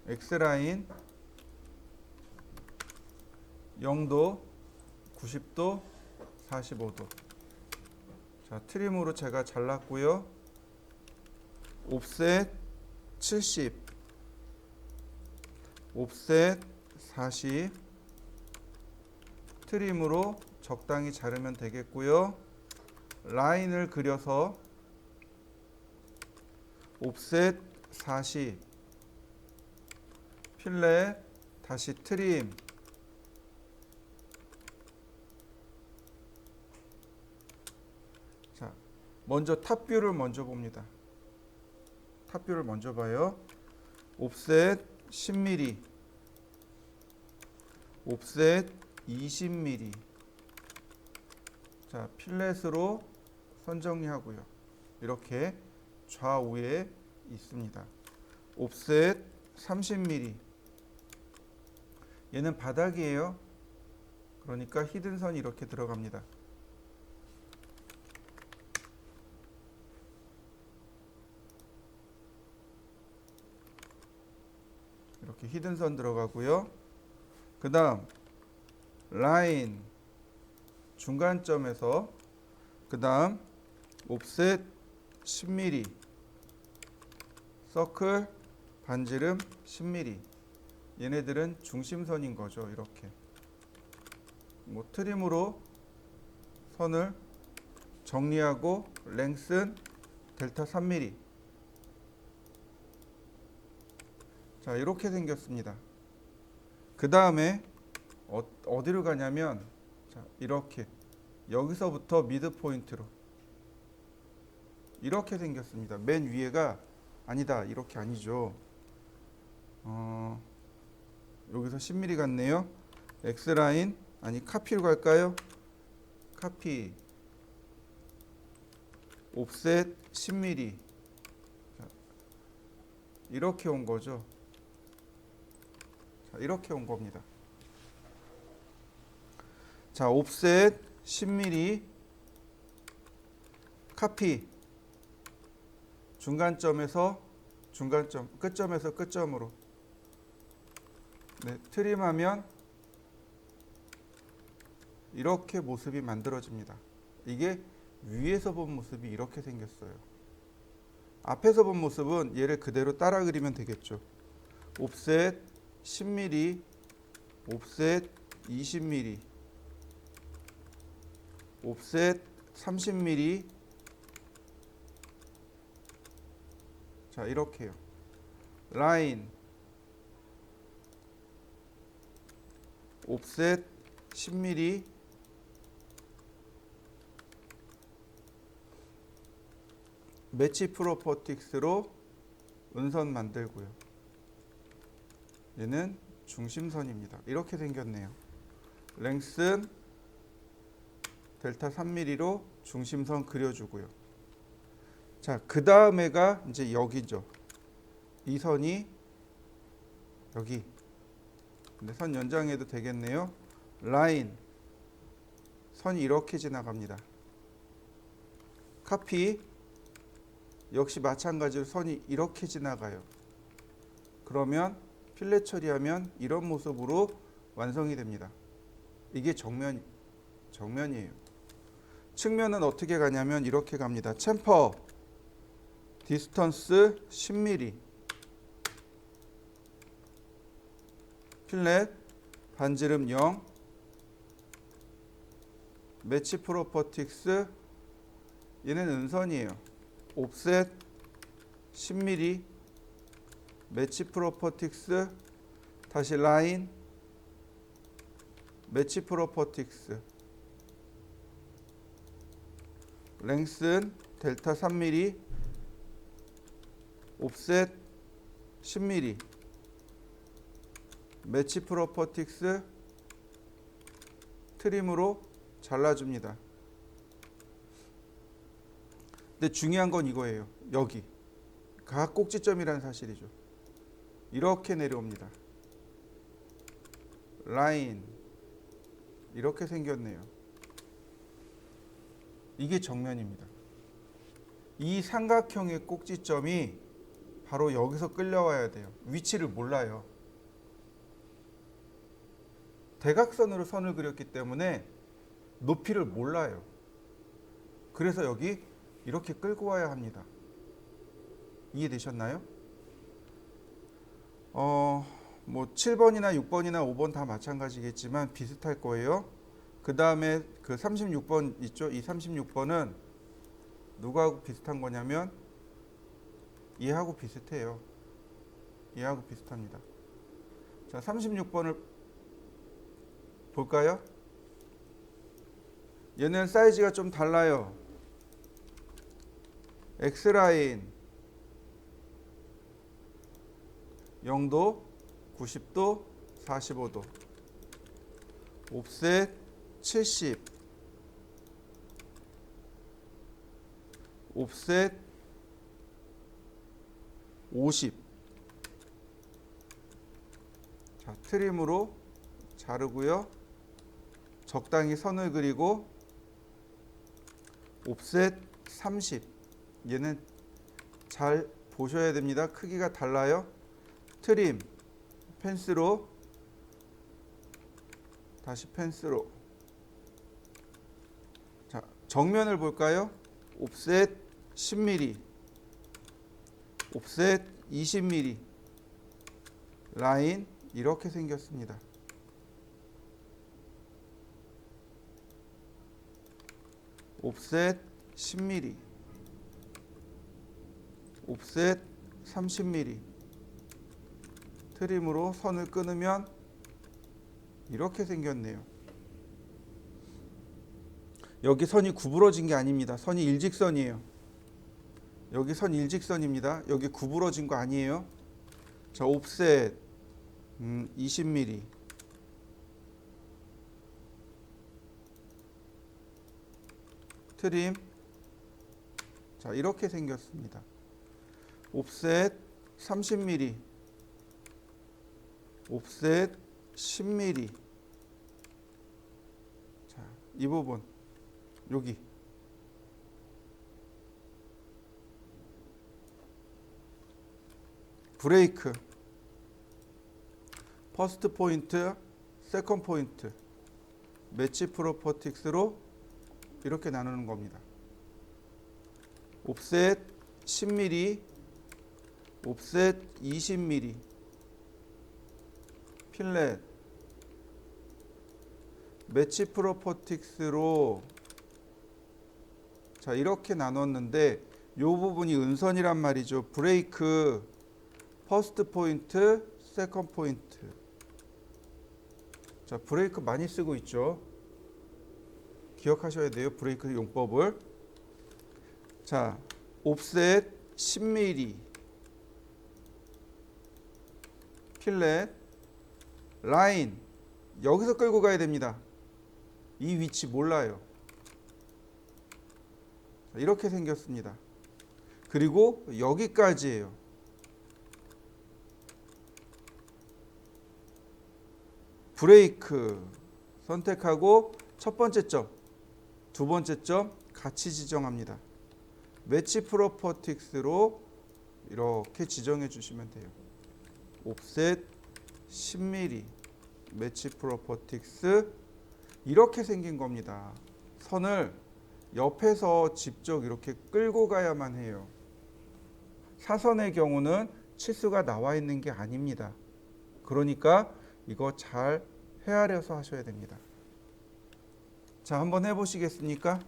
X라인 0도, 90도, 45도. 자, 트림으로 제가 잘랐고요. 옵셋 70, 옵셋 40, 트림으로 적당히 자르면 되겠고요. 라인을 그려서 옵셋 40, 필렛 다시 트림, 자, 먼저 탑뷰를 먼저 봅니다. 탑뷰를 먼저 봐요. 옵셋 10mm, 옵셋 20mm. 자, 필렛으로 선 정리하고요. 이렇게 좌우에 있습니다. 옵셋 30mm. 얘는 바닥이에요. 그러니까 히든선이 이렇게 들어갑니다. 이렇게 히든선 들어가고요. 그 다음 라인 중간점에서 그 다음 옵셋 10mm, 서클 반지름 10mm. 얘네들은 중심선인 거죠. 이렇게 트림으로 선을 정리하고 랭슨 델타 3mm. 자, 이렇게 생겼습니다. 그 다음에 어디로 가냐면 자, 이렇게 여기서부터 미드 포인트로 이렇게 생겼습니다. 맨 위에가 아니다. 이렇게 아니죠. 여기서 10mm 같네요. X라인 아니 카피로 갈까요? 카피 옵셋 10mm. 자, 이렇게 온 거죠. 자, 이렇게 온 겁니다. 자, 옵셋 10mm 카피 중간점에서 중간점, 끝점에서 끝점으로. 네, 트림하면 이렇게 모습이 만들어집니다. 이게 위에서 본 모습이 이렇게 생겼어요. 앞에서 본 모습은 얘를 그대로 따라 그리면 되겠죠. 옵셋 10mm, 옵셋 20mm, 옵셋 30mm. 자, 이렇게요. 라인 옵셋 10mm, 매치 프로퍼틱스로 은선 만들고요. 얘는 중심선입니다. 이렇게 생겼네요. 랭슨 델타 3mm로 중심선 그려주고요. 자, 그 다음에가 이제 여기죠. 이 선이 여기. 근데 선 연장해도 되겠네요. 라인. 선이 이렇게 지나갑니다. 카피. 역시 마찬가지로 선이 이렇게 지나가요. 그러면 필렛 처리하면 이런 모습으로 완성이 됩니다. 이게 정면이에요. 측면은 어떻게 가냐면 이렇게 갑니다. 챔퍼 디스턴스 10mm, 필렛 반지름 0, 매치 프로퍼틱스 얘는 은선이에요. 옵셋 10mm, 매치 프로퍼틱스 다시 라인 매치 프로퍼틱스 랭슨 델타 3mm, 옵셋 10mm, 매치 프로퍼틱스 트림으로 잘라줍니다. 근데 중요한 건 이거예요. 여기 각 꼭지점이라는 사실이죠. 이렇게 내려옵니다. 라인 이렇게 생겼네요. 이게 정면입니다. 이 삼각형의 꼭지점이 바로 여기서 끌려와야 돼요. 위치를 몰라요. 대각선으로 선을 그렸기 때문에 높이를 몰라요. 그래서 여기 이렇게 끌고 와야 합니다. 이해되셨나요? 뭐 7번이나 6번이나 5번 다 마찬가지겠지만 비슷할 거예요. 그 다음에 그 36번 있죠? 이 36번은 누구하고 비슷한 거냐면 얘하고 비슷해요. 얘하고 비슷합니다. 자, 36번을 볼까요? 얘는 사이즈가 좀 달라요. X라인 0도, 90도, 45도, 옵셋 70, 옵셋 50. 자, 트림으로 자르고요. 적당히 선을 그리고 옵셋 30. 얘는 잘 보셔야 됩니다. 크기가 달라요. 트림 펜스로 다시 펜스로. 자, 정면을 볼까요? 옵셋 10mm, 옵셋 20mm, 라인 이렇게 생겼습니다. 옵셋 10mm, 옵셋 30mm. 트림으로 선을 끊으면 이렇게 생겼네요. 여기 선이 구부러진 게 아닙니다. 선이 일직선이에요. 여기 선 일직선입니다. 여기 구부러진 거 아니에요. 자, 옵셋 20mm, 트림. 자, 이렇게 생겼습니다. 옵셋 30mm, 옵셋 10mm. 자, 이 부분 여기 브레이크 퍼스트 포인트, 세컨드 포인트, 매치 프로퍼틱스로 이렇게 나누는 겁니다. 옵셋 10mm, 옵셋 20mm, 필렛 매치 프로퍼틱스로 자, 이렇게 나눴는데 이 부분이 은선이란 말이죠. 브레이크 퍼스트 포인트, 세컨드 포인트. 자, 브레이크 많이 쓰고 있죠. 기억하셔야 돼요. 브레이크 용법을. 자, 옵셋 10mm, 필렛, 라인 여기서 끌고 가야 됩니다. 이 위치 몰라요. 이렇게 생겼습니다. 그리고 여기까지예요. 브레이크 선택하고 첫 번째 점, 두 번째 점 같이 지정합니다. 매치 프로퍼틱스로 이렇게 지정해 주시면 돼요. 옵셋 10mm 매치 프로퍼틱스 이렇게 생긴 겁니다. 선을 옆에서 직접 이렇게 끌고 가야만 해요. 사선의 경우는 치수가 나와 있는 게 아닙니다. 그러니까 이거 잘 헤아려서 하셔야 됩니다. 자, 한번 해보시겠습니까?